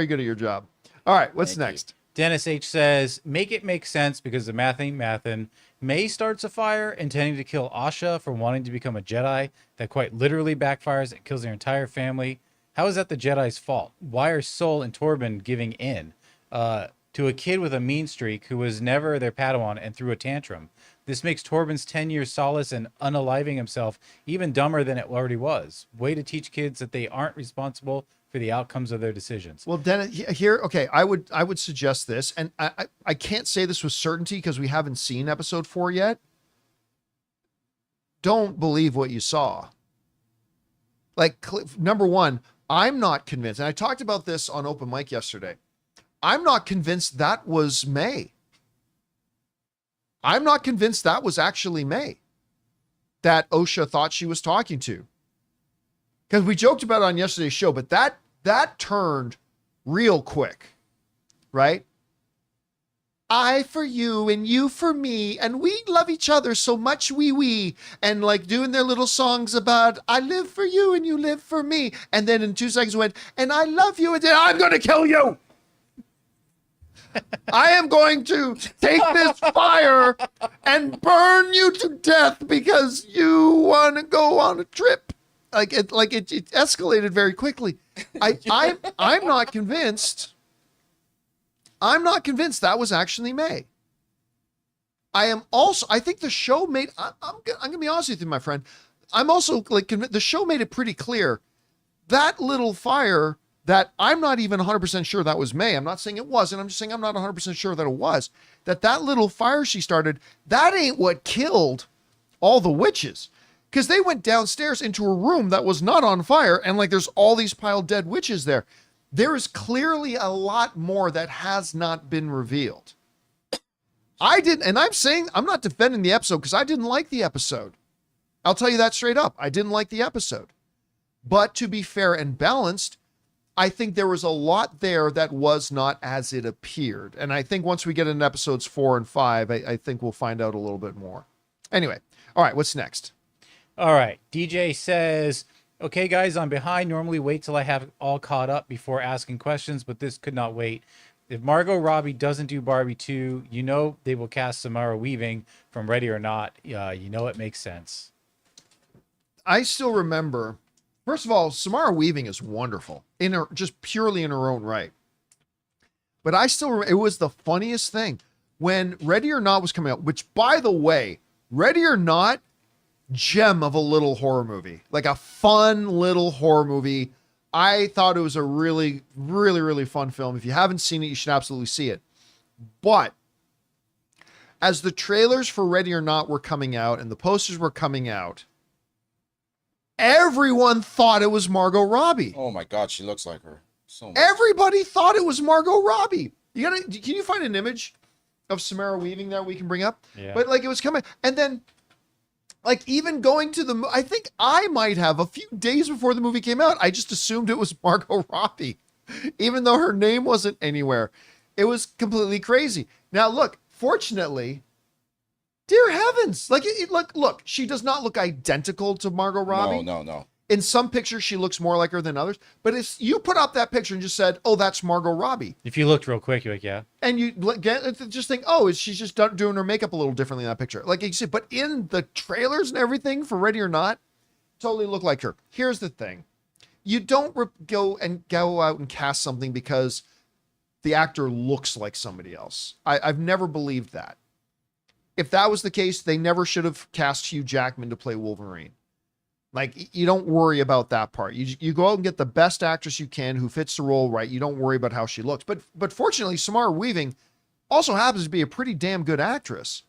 good at your job. All right, what's next? Dennis H says, make it make sense because the math ain't mathin'. May starts a fire intending to kill Asha for wanting to become a Jedi that quite literally backfires and kills their entire family. How is that the Jedi's fault? Why are Sol and Torben giving in to a kid with a mean streak who was never their Padawan and threw a tantrum? This makes Torben's 10 years solace and unaliving himself even dumber than it already was. Way to teach kids that they aren't responsible for the outcomes of their decisions. Well, Dennis, here, okay, I would suggest this, and I can't say this with certainty because we haven't seen episode 4 yet. Don't believe what you saw. Like, number one, I'm not convinced, and I talked about this on Open Mic yesterday. I'm not convinced that was May. I'm not convinced that was actually May that Osha thought she was talking to. Because we joked about it on yesterday's show, but that turned real quick, right? I for you and you for me, and we love each other so much, we, and like doing their little songs about I live for you and you live for me. And then in 2 seconds went, and I love you, and then I'm going to kill you. I am going to take this fire and burn you to death because you want to go on a trip. it escalated very quickly. I'm not convinced. I'm not convinced that was actually May. I think the show made, I'm gonna be honest with you, my friend. I'm also like the show made it pretty clear that little fire that I'm not even 100% sure that was May. I'm not saying it wasn't. I'm just saying I'm not 100% sure that it was. That little fire she started, that ain't what killed all the witches. Because they went downstairs into a room that was not on fire, and like there's all these piled dead witches there. There is clearly a lot more that has not been revealed. And I'm saying, I'm not defending the episode because I didn't like the episode. I'll tell you that straight up. I didn't like the episode. But to be fair and balanced, I think there was a lot there that was not as it appeared. And I think once we get into episodes 4 and 5, I think we'll find out a little bit more. Anyway, all right, what's next? All right. DJ says, okay, guys, I'm behind. Normally wait till I have all caught up before asking questions, but this could not wait. If Margot Robbie doesn't do Barbie 2, you know they will cast Samara Weaving from Ready or Not. You know it makes sense. I still remember, first of all, Samara Weaving is wonderful, just purely in her own right. But I still remember, it was the funniest thing when Ready or Not was coming out, which, by the way, Ready or Not, gem of a little horror movie, like a fun little horror movie. I thought it was a really, really, really fun film. If you haven't seen it, you should absolutely see it. But as the trailers for Ready or Not were coming out and the posters were coming out, everyone thought it was Margot Robbie. Oh my God, she looks like her so much. Everybody thought it was Margot Robbie. Can you find an image of Samara Weaving that we can bring up? Yeah. But like it was coming, and then like even going to I think I might have a few days before the movie came out, I just assumed it was Margot Robbie, even though her name wasn't anywhere. It was completely crazy. Now look, fortunately, dear heavens, like look, she does not look identical to Margot Robbie. No. In some pictures, she looks more like her than others. But if you put up that picture and just said, "Oh, that's Margot Robbie," If you looked real quick, you're like, yeah. and you just think, "Oh, is she just doing her makeup a little differently in that picture?" Like you see, but in the trailers and everything for Ready or Not, totally look like her. Here's the thing: you don't go out and cast something because the actor looks like somebody else. I've never believed that. If that was the case, they never should have cast Hugh Jackman to play Wolverine. Like, you don't worry about that part. You go out and get the best actress you can who fits the role right. You don't worry about how she looks. But fortunately, Samara Weaving also happens to be a pretty damn good actress.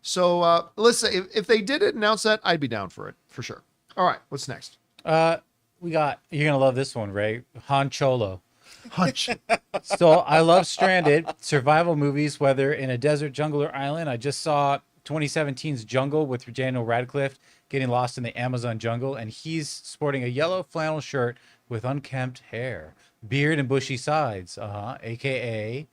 So let's say if they did announce that, I'd be down for it, for sure. All right, what's next? We got, you're going to love this one, Ray. Han Cholo. Hunch. So I love stranded survival movies, whether in a desert, jungle, or island. I just saw 2017's Jungle with Daniel Radcliffe getting lost in the Amazon jungle, and he's sporting a yellow flannel shirt with unkempt hair, beard, and bushy sides. AKA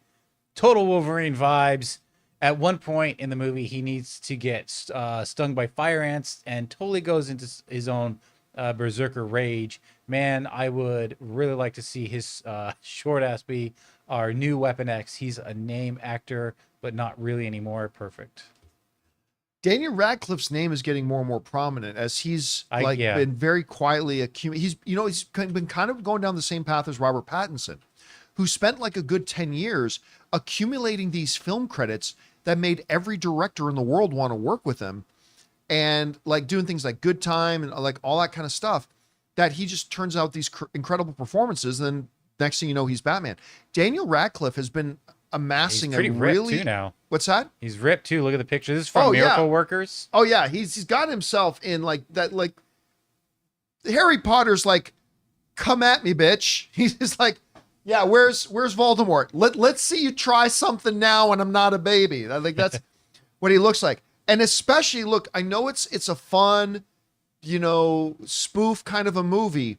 total Wolverine vibes. At one point in the movie, he needs to get stung by fire ants and totally goes into his own berserker rage. Man, I would really like to see his short ass be our new Weapon X. He's a name actor, but not really anymore. Perfect. Daniel Radcliffe's name is getting more and more prominent as he's been very quietly he's been kind of going down the same path as Robert Pattinson, who spent like a good 10 years accumulating these film credits that made every director in the world want to work with him, and like doing things like Good Time and like all that kind of stuff, that he just turns out these incredible performances. And then next thing you know, he's Batman. Daniel Radcliffe has been amassing He's pretty ripped too now. What's that? He's ripped too. Look at the picture. This is from Miracle Workers. Oh yeah, he's got himself in like that. Like Harry Potter's like, come at me, bitch. He's just like, yeah, where's Voldemort? Let's see you try something now when I'm not a baby. I think that's what he looks like. And especially, look, I know it's a fun, spoof kind of a movie,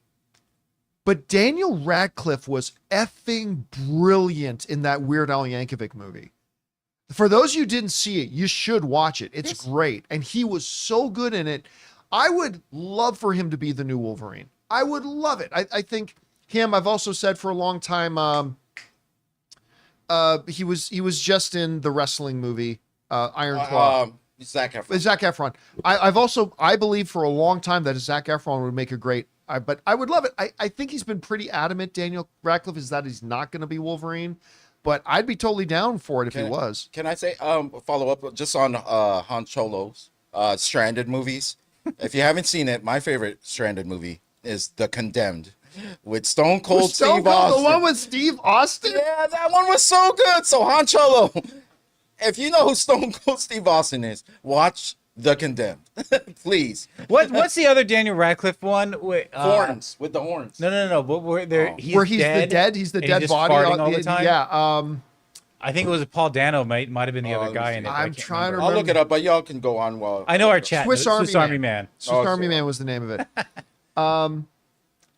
but Daniel Radcliffe was effing brilliant in that Weird Al Yankovic movie. For those of you who didn't see it, you should watch it. It's great. And he was so good in it. I would love for him to be the new Wolverine. I would love it. I think him, I've also said for a long time, he was just in the wrestling movie, Iron Claw. Zac Efron. Zac Efron. I believe for a long time that Zac Efron would make a great. But I would love it. I think he's been pretty adamant, Daniel Radcliffe, is that he's not going to be Wolverine. But I'd be totally down for it if he was. Can I say follow up just on Han Solo's Stranded movies? If you haven't seen it, my favorite Stranded movie is The Condemned with Stone Cold Steve Austin. The one with Steve Austin? Yeah, that one was so good. So Han Solo, if you know who Stone Cold Steve Austin is, watch The Condemned, please. What's the other Daniel Radcliffe one? Wait, Horns with the horns. No. But where there, He's the dead and dead just body farting all the time. Yeah. I think it was Paul Dano. Might have been the other guy in it. I'm trying to I'll look it up, but y'all can go on while I know our chat. Swiss Army Man. Swiss Army Man was the name of it.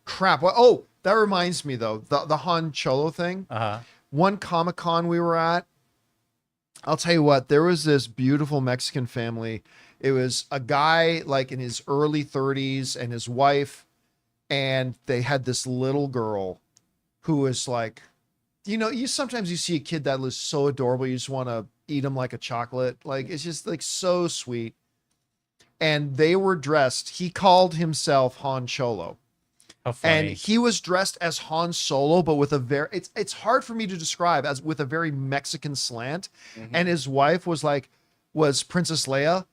Crap. Oh, that reminds me though. The Han Solo thing. One Comic-Con we were at. I'll tell you what. There was this beautiful Mexican family. It was a guy like in his early 30s and his wife, and they had this little girl who was like, you sometimes you see a kid that is so adorable, you just want to eat him like a chocolate. Like, it's just like so sweet. And they were dressed. He called himself Han Solo. How funny. And he was dressed as Han Solo, but with a very, it's hard for me to describe, as with a very Mexican slant. And his wife was Princess Leia.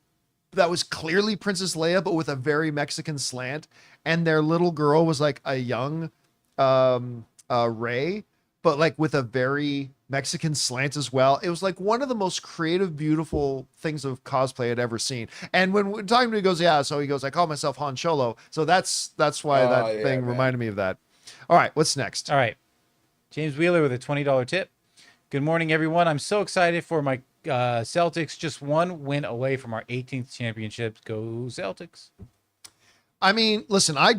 That was clearly Princess Leia, but with a very Mexican slant. And their little girl was like a young Rey, but like with a very Mexican slant as well. It was like one of the most creative, beautiful things of cosplay I'd ever seen. And when we're talking to him, he goes, yeah. So he goes, I call myself Han Solo. So that's why that thing reminded me of that. All right, what's next? All right, James Wheeler with a $20 tip. Good morning, everyone. I'm so excited for my Celtics. Just one win away from our 18th championship. Go Celtics. I mean, listen, I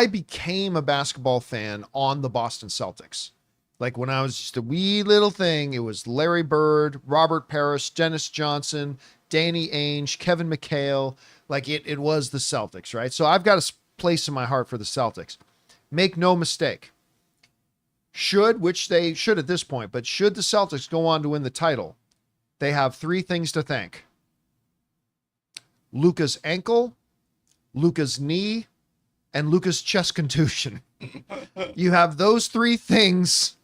became a basketball fan on the Boston Celtics. Like when I was just a wee little thing, it was Larry Bird, Robert Parrish, Dennis Johnson, Danny Ainge, Kevin McHale. Like it was the Celtics, right? So I've got a place in my heart for the Celtics. Make no mistake. Which they should at this point, but should the Celtics go on to win the title, they have three things to thank. Luka's ankle, Luka's knee, and Luka's chest contusion. You have those three things,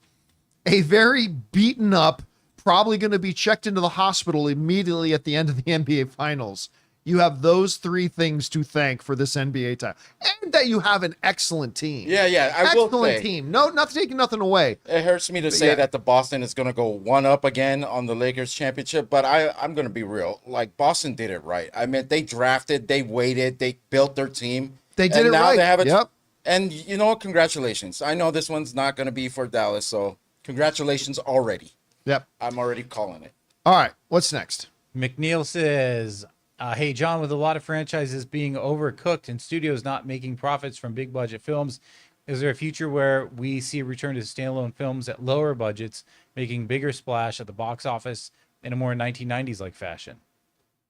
a very beaten up, probably going to be checked into the hospital immediately at the end of the NBA Finals. You have those three things to thank for this NBA title. And that you have an excellent team. Yeah, I will say. Excellent team. No, not taking nothing away. It hurts me to say that the Boston is going to go one up again on the Lakers championship, but I'm going to be real. Like, Boston did it right. I mean, they drafted, they waited, they built their team. They did it right. They have yep. And you know what? Congratulations. I know this one's not going to be for Dallas, so congratulations already. Yep. I'm already calling it. All right. What's next? McNeil says, hey, John, with a lot of franchises being overcooked and studios not making profits from big budget films, is there a future where we see a return to standalone films at lower budgets, making bigger splash at the box office in a more 1990s like fashion?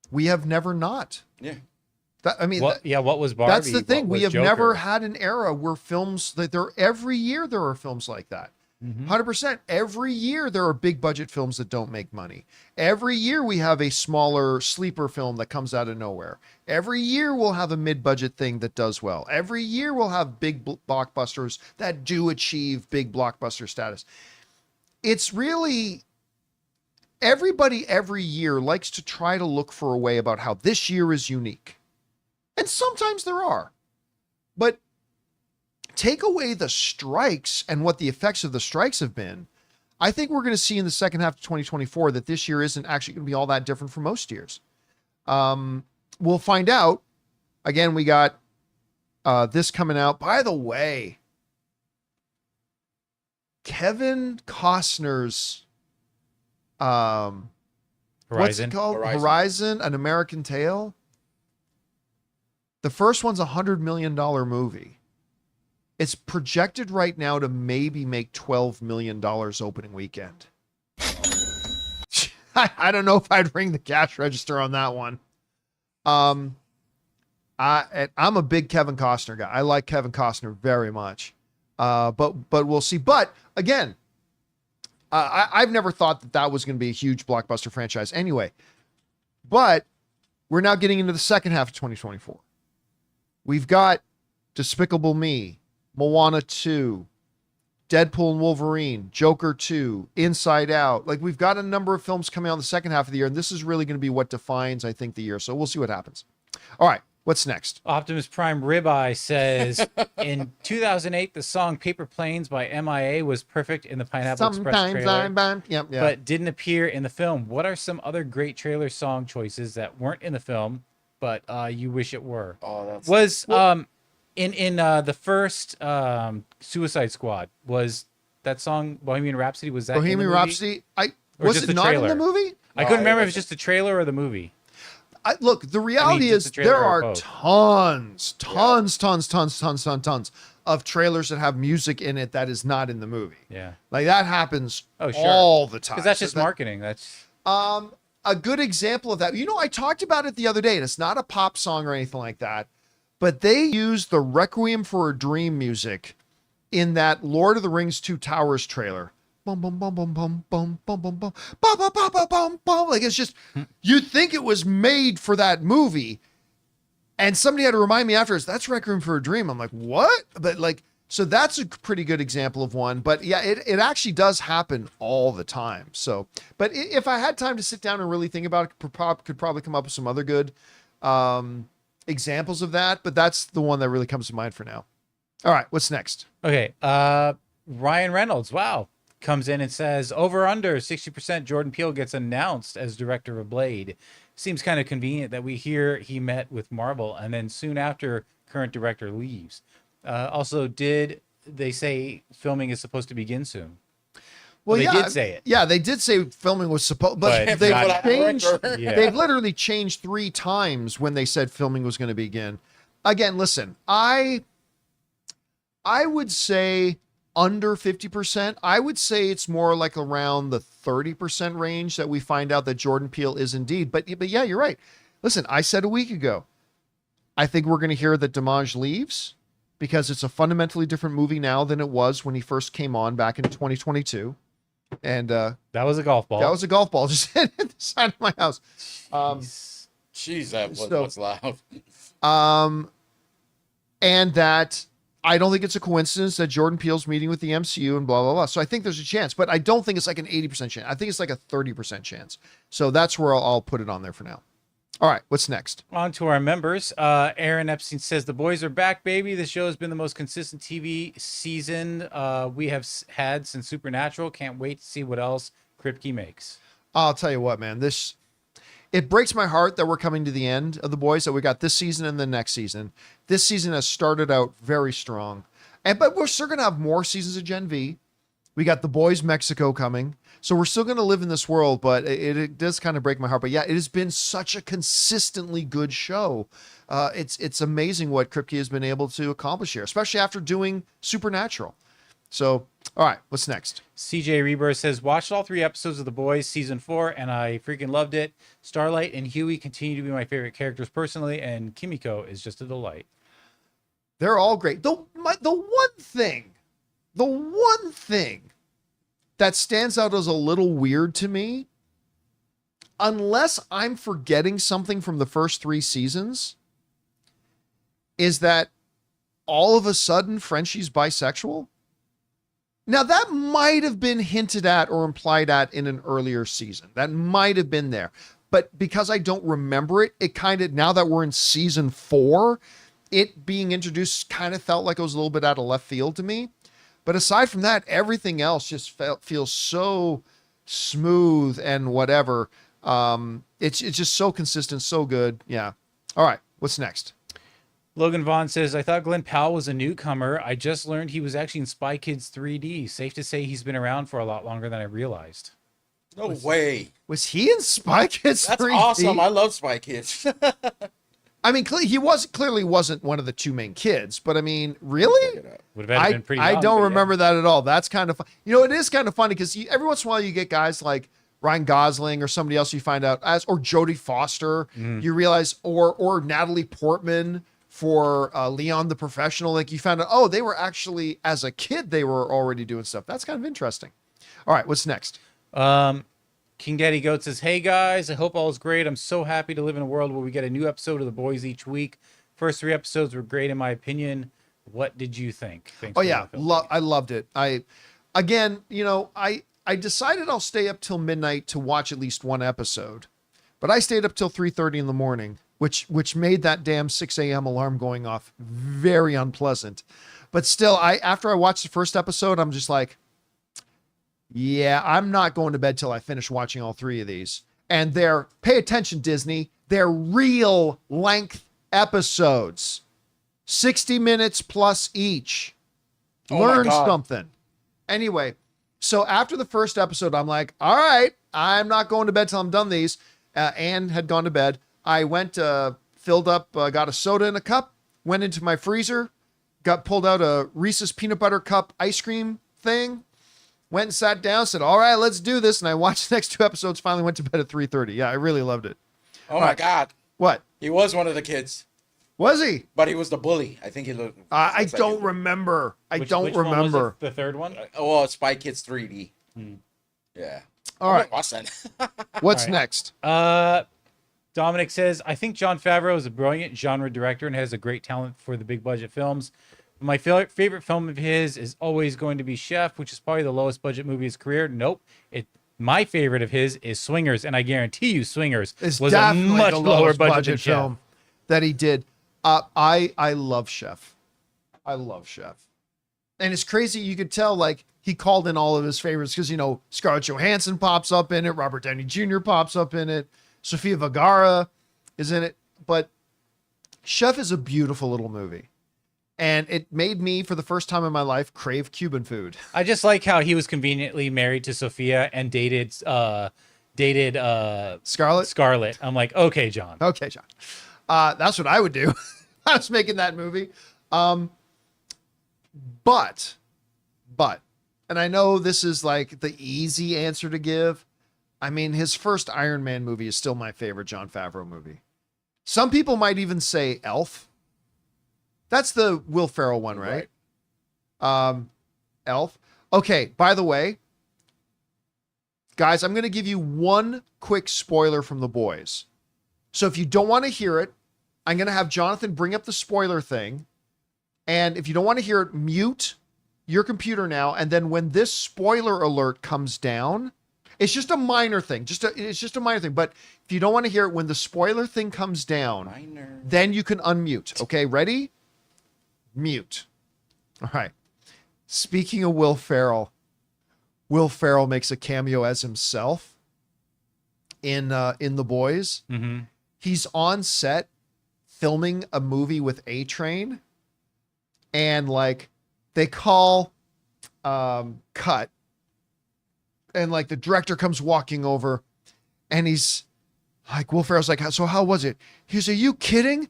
We have never not. Yeah. What was Barbie? That's the thing. We have Joker? never had an era where films every year there are films like that. 100%. Every year there are big budget films that don't make money. Every year we have a smaller sleeper film that comes out of nowhere. Every year we'll have a mid-budget thing that does well. Every year we'll have big blockbusters that do achieve big blockbuster status. It's really, everybody every year likes to try to look for a way about how this year is unique. And sometimes there are. But take away the strikes and what the effects of the strikes have been, I think we're going to see in the second half of 2024 that this year isn't actually going to be all that different from most years. We'll find out. Again, we got this coming out. By the way, Kevin Costner's what's it called? Horizon, An American Tale. The first one's $100 million movie. It's projected right now to maybe make $12 million opening weekend. I don't know if I'd ring the cash register on that one. I'm a big Kevin Costner guy. I like Kevin Costner very much. But we'll see. But again, I've never thought that that was going to be a huge blockbuster franchise anyway. But we're now getting into the second half of 2024. We've got Despicable Me, Moana 2, Deadpool and Wolverine, Joker 2, Inside Out. Like, we've got a number of films coming out in the second half of the year, and this is really going to be what defines, I think, the year. So we'll see what happens. All right, what's next? Optimus Prime Ribeye says, in 2008, the song Paper Planes by MIA was perfect in the Pineapple Express trailer, but didn't appear in the film. What are some other great trailer song choices that weren't in the film, but you wish it were? Oh, that's In the first Suicide Squad, was that song Bohemian Rhapsody? Was that Bohemian in the movie? Rhapsody? Or Was just it the not in trailer? the movie? I couldn't remember if it was just the trailer or the movie. Look, the reality just is the trailer there or are both. tons of trailers that have music in it that is not in the movie. Yeah. Like, that happens Oh, sure. all the time. Because that's just So that- marketing. That's A good example of that, I talked about it the other day, and it's not a pop song or anything like that, but they used the Requiem for a Dream music in that Lord of the Rings 2 Towers trailer. Bum, bum, bum, bum, bum, bum, bum, bum, bum, bum, bum, bum, bum, bum, bum. Like, it's just, you'd think it was made for that movie. And somebody had to remind me afterwards, that's Requiem for a Dream. I'm like, what? But like, so that's a pretty good example of one. But yeah, it actually does happen all the time. So, but if I had time to sit down and really think about it, could probably come up with some other good examples of that. But that's the one that really comes to mind for now. All right, what's next? okay. Ryan Reynolds, wow, comes in and says, over under 60% Jordan Peele gets announced as director of Blade. Seems kind of convenient that we hear he met with Marvel and then soon after current director leaves. Also, did they say filming is supposed to begin soon? Well, they did say it. Yeah, they did say filming was supposed, but But they've not- changed. Yeah. They've literally changed 3 times when they said filming was going to begin. Again, listen, I would say under 50%. I would say it's more like around the 30% range that we find out that Jordan Peele is indeed. But yeah, you're right. Listen, I said a week ago, I think we're going to hear that Dimanche leaves because it's a fundamentally different movie now than it was when he first came on back in 2022. And That was a golf ball. that was a golf ball just hit the side of my house. Jeez, that So- was loud. And that I don't think it's a coincidence that Jordan Peele's meeting with the MCU and blah, blah, blah. So I think there's a chance, but I don't think it's like an 80% chance. I think it's like a 30% chance. So that's where I'll put it on there for now. All right, what's next? On to our members. Aaron Epstein says, the boys are back, baby. The show has been the most consistent TV season we have had since Supernatural. Can't wait to see what else Kripke makes. I'll tell you what, man, it breaks my heart that we're coming to the end of The Boys, that we got this season and the next season. This season has started out very strong. But we're still going to have more seasons of Gen V. We got The Boys Mexico coming. So we're still going to live in this world, but it does kind of break my heart. But yeah, it has been such a consistently good show. It's amazing what Kripke has been able to accomplish here, especially after doing Supernatural. So, all right, what's next? CJ Rebirth says, watched all 3 episodes of The Boys season 4 and I freaking loved it. Starlight and Huey continue to be my favorite characters personally, and Kimiko is just a delight. They're all great. The one thing that stands out as a little weird to me, unless I'm forgetting something from the first 3 seasons, is that all of a sudden Frenchie's bisexual. Now, that might have been hinted at or implied at in an earlier season. That might have been there. But because I don't remember it, it kind of, now that we're in season 4, it being introduced kind of felt like it was a little bit out of left field to me. But aside from that, everything else just feels so smooth and whatever. It's just so consistent, so good. Yeah. All right. What's next? Logan Vaughn says, I thought Glenn Powell was a newcomer. I just learned he was actually in Spy Kids 3D. Safe to say he's been around for a lot longer than I realized. No way. Was he in Spy Kids That's 3D? awesome. I love Spy Kids. I mean, he clearly wasn't one of the 2 main kids, but I mean, really? Would have been pretty I young, don't but remember that at all. That's kind of fun. It is kind of funny because every once in a while you get guys like Ryan Gosling or somebody else you find out as, or Jodie Foster, you realize, or Natalie Portman for Leon the Professional. Like, you found out, oh, they were actually, as a kid, they were already doing stuff. That's kind of interesting. All right, what's next? King Daddy Goat says, "Hey guys, I hope all is great. I'm so happy to live in a world where we get a new episode of The Boys each week. First 3 episodes were great in my opinion. What did you think?" Thanks. Oh yeah, I loved it. I decided I'll stay up till midnight to watch at least one episode, but I stayed up till 3:30 in the morning, which made that damn 6 a.m. alarm going off very unpleasant. But still, after I watched the first episode, I'm just like, yeah, I'm not going to bed till I finish watching all 3 of these. And pay attention, Disney, they're real length episodes, 60 minutes plus each. Learn something. Anyway, so after the first episode, I'm like, all right, I'm not going to bed till I'm done these. Anne had gone to bed. I went, filled up, got a soda in a cup, went into my freezer, pulled out a Reese's peanut butter cup ice cream thing, went and sat down, said, all right, let's do this. And I watched the next 2 episodes, finally went to bed at 3:30. Yeah, I really loved it. Oh my God. What? He was one of the kids. Was he? But he was the bully. I think he looked. I don't remember. Which one remember. was the third one? Spy Kids 3D. Yeah. All right. Awesome. What's next? Dominic says, "I think Jon Favreau is a brilliant genre director and has a great talent for the big budget films. My favorite film of his is always going to be Chef, which is probably the lowest budget movie of his career. Nope. My favorite of his is Swingers, and I guarantee you Swingers was a much lower budget film that he did. I love Chef. I love Chef. And it's crazy. You could tell, like, he called in all of his favorites because, Scarlett Johansson pops up in it. Robert Downey Jr. pops up in it. Sofia Vergara is in it. But Chef is a beautiful little movie. And it made me, for the first time in my life, crave Cuban food. I just like how he was conveniently married to Sophia and dated Scarlett. I'm like, okay, John. Okay, John. That's what I would do. I was making that movie. But, and I know this is like the easy answer to give. I mean, his first Iron Man movie is still my favorite Jon Favreau movie. Some people might even say Elf. That's the Will Ferrell one, right? Elf. Okay, by the way, guys, I'm going to give you one quick spoiler from The Boys. So if you don't want to hear it, I'm going to have Jonathan bring up the spoiler thing. And if you don't want to hear it, mute your computer now. And then when this spoiler alert comes down, it's just a minor thing. It's just a minor thing. But if you don't want to hear it, when the spoiler thing comes down, then you can unmute. Okay, ready? Mute. All right. Speaking of Will Ferrell makes a cameo as himself in The Boys. Mm-hmm. He's on set filming a movie with A-Train, and like they call cut, and like the director comes walking over, and he's like, Will Ferrell's like, so how was it? He's, are you kidding?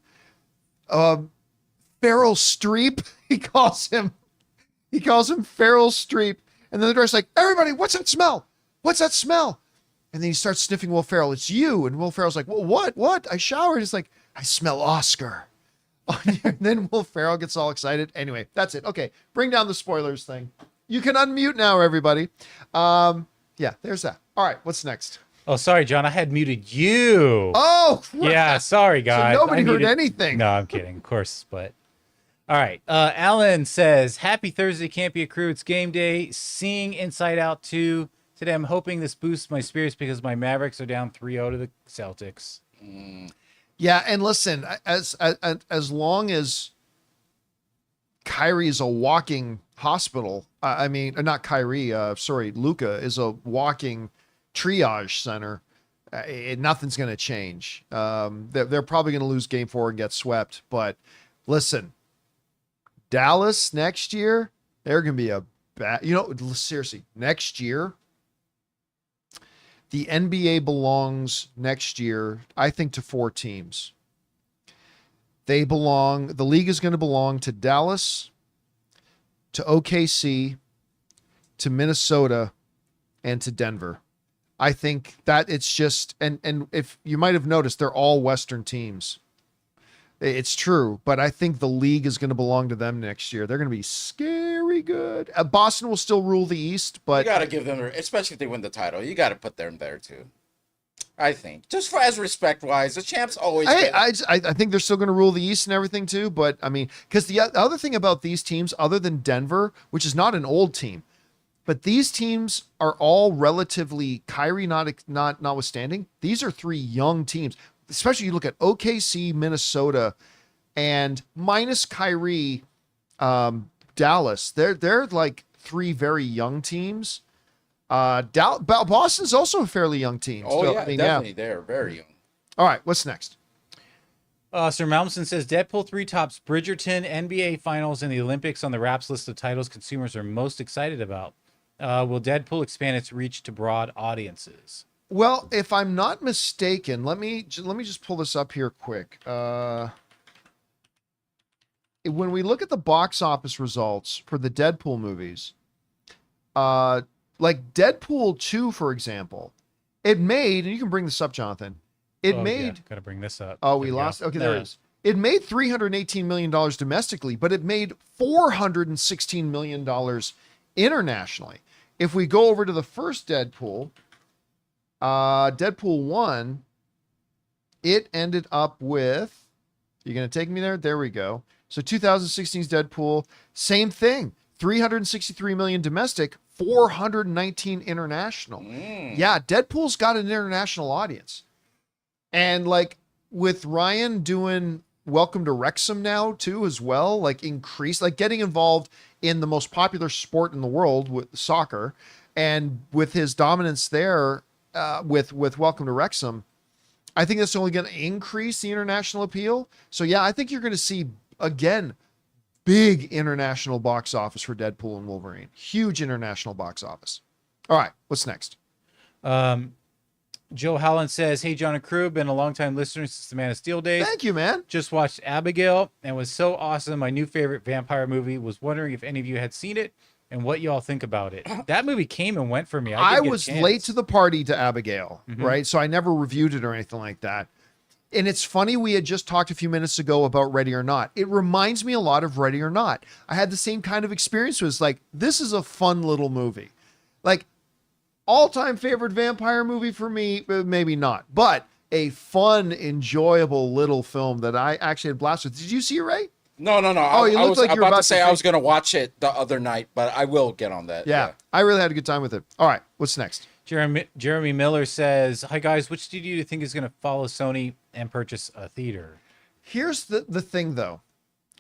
Ferrell Streep. He calls him Ferrell Streep. And then the director's like, everybody, what's that smell? What's that smell? And then he starts sniffing Will Ferrell. It's you. And Will Ferrell's like, well, what? I showered. He's like, I smell Oscar. And then Will Ferrell gets all excited. Anyway, that's it. Okay. Bring down the spoilers thing. You can unmute now, everybody. Yeah, there's that. All right. What's next? Oh, sorry, John. I had muted you. Oh, crap. Yeah. Sorry, guys. So nobody heard anything. No, I'm kidding. Of course, but. All right. Alan says, happy Thursday, Campea crew. It's game day. Seeing Inside Out 2 today. I'm hoping this boosts my spirits because my Mavericks are down 3-0 to the Celtics. Yeah, and listen, as long as Kyrie is a walking hospital, not Kyrie, Luka is a walking triage center, nothing's going to change. They're probably going to lose game 4 and get swept. But listen, Dallas next year, they're going to be a bad, seriously, next year, the NBA belongs next year, I think, to 4 teams. The league is going to belong to Dallas, to OKC, to Minnesota, and to Denver. I think that it's just, and if you might have noticed, they're all Western teams. It's true, but I think the league is going to belong to them next year. They're going to be scary. be good. Boston will still rule the East, You but got to give them, especially if they win the title, you got to put them there too. I think, just for as respect wise, the champs always. I think they're still going to rule the East and everything too. But I mean, because the other thing about these teams, other than Denver, which is not an old team, but these teams are all relatively Kyrie notwithstanding. These are 3 young teams, especially you look at OKC, Minnesota, and minus Kyrie, Dallas. They're like 3 very young teams. Boston's also a fairly young team. Oh so, yeah, I mean, definitely, they're very young. All right, what's next? Sir Malmston says Deadpool 3 tops Bridgerton, NBA Finals, and the Olympics on the Raps list of titles consumers are most excited about. Will Deadpool expand its reach to broad audiences? Well, if I'm not mistaken, let me just pull this up here quick. When we look at the box office results for the Deadpool movies, like Deadpool 2, for example, it made, and you can bring this up, Jonathan. Gotta bring this up. Oh, we lost. Okay, there it is. It made $318 million domestically, but it made $416 million internationally. If we go over to the first Deadpool, Deadpool 1, it ended up with, you're going to take me there? There we go. So 2016's Deadpool, same thing. 363 million domestic, 419 international. Yeah, Deadpool's got an international audience. And like with Ryan doing Welcome to Wrexham now too as well, like getting involved in the most popular sport in the world with soccer, and with his dominance there with Welcome to Wrexham, I think that's only going to increase the international appeal. So yeah, I think you're going to see again big international box office for Deadpool and Wolverine. Huge international box office. All right, what's next? Joe Holland says, "Hey, John and crew, been a long-time listener since the Man of Steel days. Thank you, man. Just watched Abigail and was so awesome. My new favorite vampire movie. Was wondering if any of you had seen it and what you all think about it. That movie came and went for me. I was late to the party to Abigail, right? So I never reviewed it or anything like that. And it's funny, we had just talked a few minutes ago about Ready or Not. It reminds me a lot of Ready or Not. I had the same kind of experience. It was like, this is a fun little movie. Like, all-time favorite vampire movie for me, maybe not. But a fun, enjoyable little film that I actually had blast with. Did you see it, Ray? No. Oh, you looked like you were about to say I was going to watch it the other night, but I will get on that. Yeah, I really had a good time with it. All right, what's next? Jeremy Miller says, "Hi guys, which studio do you think is going to follow Sony and purchase a theater?" Here's the thing, though.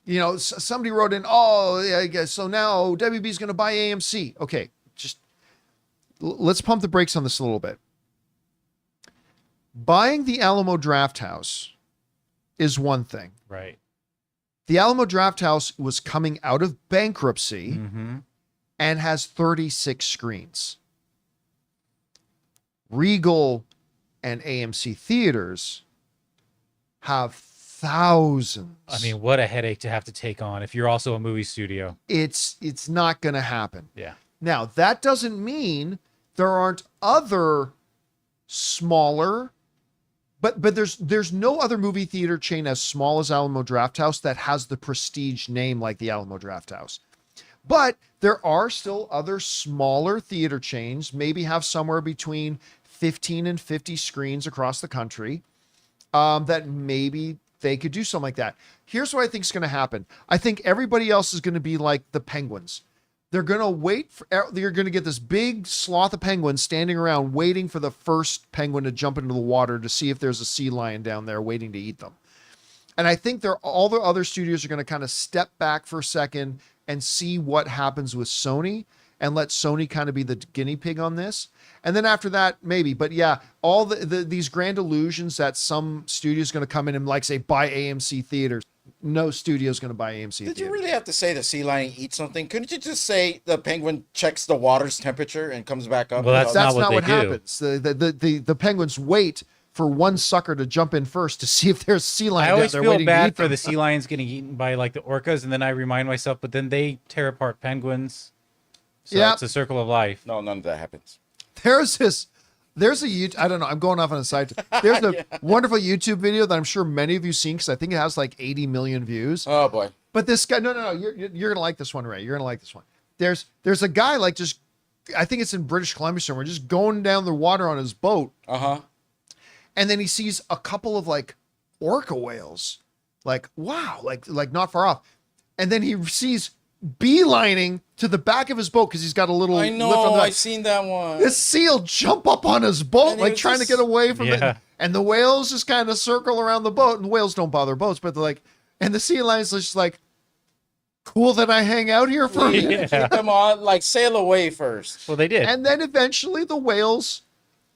You know, somebody wrote in, oh, yeah, I guess so now WB's going to buy AMC. Okay, just let's pump the brakes on this a little bit. Buying the Alamo Drafthouse is one thing. Right. The Alamo Drafthouse was coming out of bankruptcy and has 36 screens. Regal and AMC theaters have thousands. I mean, what a headache to have to take on if you're also a movie studio. It's not going to happen. Yeah. Now, that doesn't mean there aren't other smaller, but there's no other movie theater chain as small as Alamo Drafthouse that has the prestige name like the Alamo Drafthouse. But there are still other smaller theater chains, maybe have somewhere between 15 and 50 screens across the country, that maybe they could do something like that. Here's what I think is going to happen. I think everybody else is going to be like the Penguins. They're going to wait for, you're going to get this big sloth of penguins standing around waiting for the first penguin to jump into the water to see if there's a sea lion down there waiting to eat them. And I think all the other studios are going to kind of step back for a second and see what happens with Sony and let Sony kind of be the guinea pig on this. And then after that, maybe. But yeah, all these grand illusions that some studio is going to come in and like say, buy AMC theaters. No studio is going to buy AMC theaters. Did you really have to say the sea lion eats something? Couldn't you just say the penguin checks the water's temperature and comes back up? Well, that's not what they do. Happens. The penguins wait for one sucker to jump in first to see if there's a sea lion. I always down there feel bad for the sea lions getting eaten by like the orcas, and then I remind myself, but then they tear apart penguins. So it's a circle of life. No, none of that happens. There's a I don't know. I'm going off on a side. There's a wonderful YouTube video that I'm sure many of you seen because I think it has like 80 million views. Oh boy! But this guy, no, you're gonna like this one, Ray. You're gonna like this one. there's a guy like just, I think it's in British Columbia somewhere, just going down the water on his boat. And then he sees a couple of like orca whales, like, wow, like not far off. And then he sees beelining to the back of his boat because he's got a little. I know, I've seen that one. This seal jump up on his boat, And like trying to get away from it. And the whales just kind of circle around the boat. And the whales don't bother boats, but they're like, and the sea lion's just like, cool that I hang out here for a minute. Keep them on, like, sail away first. Well, they did. And then eventually the whales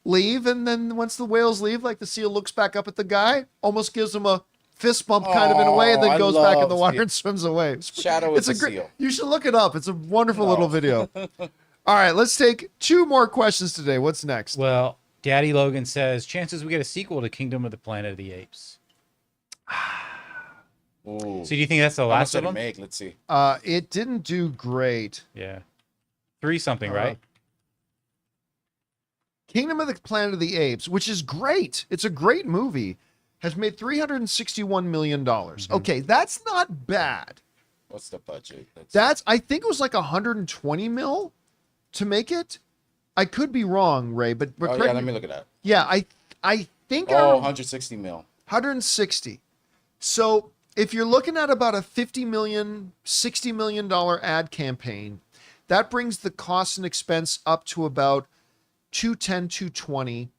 leave. And then once the whales leave, like the seal looks back up at the guy, almost gives him a fist bump kind of in a way, and then I goes back in the love water and swims away. Shadow is a seal. You should look it up. It's a wonderful little video. All right, let's take 2 more questions today. What's next? Well, Daddy Logan says, chances we get a sequel to Kingdom of the Planet of the Apes. Ooh. So do you think that's the How last much of did it them? make? Let's see. It didn't do great. Yeah. 3 something, right? Kingdom of the Planet of the Apes, which is great. It's a great movie. Has made $361 million. Okay, that's not bad. What's the budget? That's, I think it was like 120 mil to make it. I could be wrong, Ray, but Oh, correct yeah, let me look at that. Yeah, I think Oh, 160 mil. 160. So if you're looking at about a $50 million, $60 million ad campaign, that brings the cost and expense up to about 210, 220.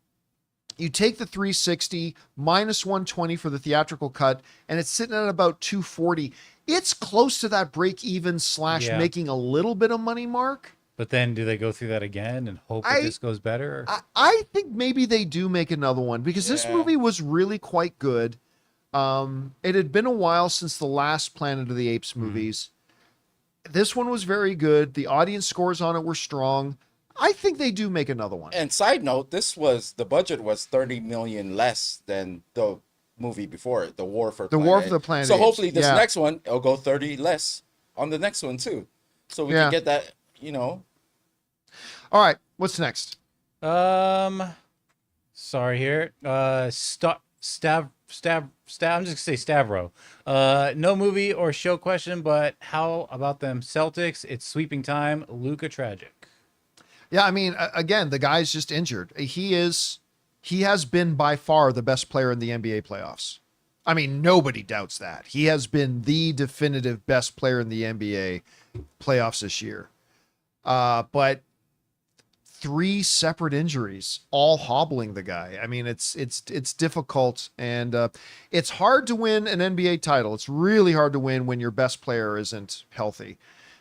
You take the 360 minus 120 for the theatrical cut, and it's sitting at about 240. It's close to that break even / making a little bit of money mark. But then do they go through that again and hope that this goes better? I think maybe they do make another one because this movie was really quite good. It had been a while since the last Planet of the Apes movies. This one was very good. The audience scores on it were strong. I think they do make another one. And side note, the budget was 30 million less than the movie before it, The War for the Planet. So hopefully this next one, it'll go 30 less on the next one too. So we can get that, All right, what's next? Sorry here. I'm just gonna say Stavro. No movie or show question, but how about them Celtics? It's sweeping time. Luka tragic. Yeah, I mean, again, the guy's just injured. He has been by far the best player in the NBA playoffs. I mean, nobody doubts that. He has been the definitive best player in the NBA playoffs this year. But 3 separate injuries, all hobbling the guy. I mean, it's difficult, and it's hard to win an NBA title. It's really hard to win when your best player isn't healthy.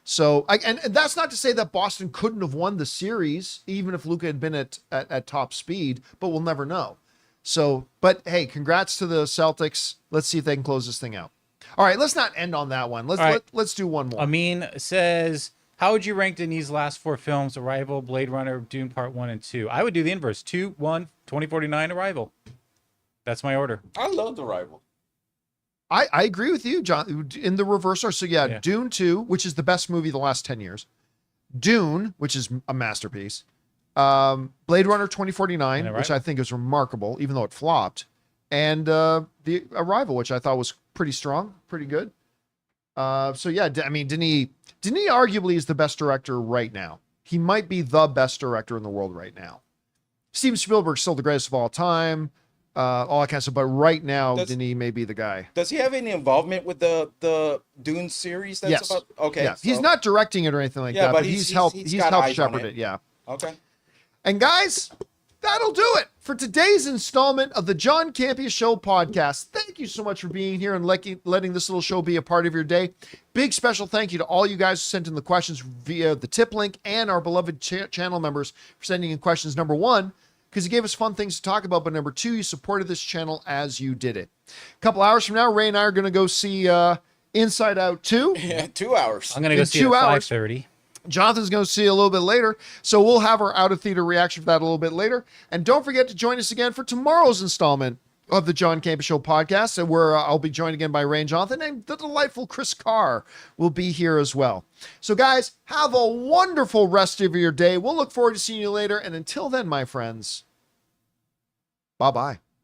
So, and that's not to say that Boston couldn't have won the series, even if Luka had been at top speed, but we'll never know. So, but hey, congrats to the Celtics. Let's see if they can close this thing out. All right, let's not end on that one. Let's do one more. Amin says, how would you rank Denis' last 4 films? Arrival, Blade Runner, Dune Part 1 and 2. I would do the inverse. 2, 1, 2049, Arrival. That's my order. I love Arrival. I agree with you, John, in the reverse order. So yeah, Dune 2, which is the best movie of the last 10 years. Dune, which is a masterpiece. Blade Runner 2049, which I think is remarkable, even though it flopped. And The Arrival, which I thought was pretty strong, pretty good. So yeah, I mean, Denis arguably is the best director right now. He might be the best director in the world right now. Steven Spielberg's still the greatest of all time. All that kind of stuff, but right now, Denis may be the guy. Does he have any involvement with the Dune series? That's about okay. Yeah. So. He's not directing it or anything like that, but he's helped shepherd it. Yeah. Okay. And guys, that'll do it for today's installment of the John Campea Show podcast. Thank you so much for being here and letting this little show be a part of your day. Big special thank you to all you guys who sent in the questions via the tip link and our beloved channel members for sending in questions. Number 1, because you gave us fun things to talk about, but number 2, you supported this channel as you did it. A couple hours from now, Ray and I are going to go see Inside Out 2. Yeah, 2 hours. I'm going to go see it at 5:30. Jonathan's going to see a little bit later, so we'll have our out-of-theater reaction for that a little bit later. And don't forget to join us again for tomorrow's installment of the John Campea Show podcast, where I'll be joined again by Ray and Jonathan, and the delightful Chris Carr will be here as well. So guys, have a wonderful rest of your day. We'll look forward to seeing you later, and until then, my friends, bye-bye.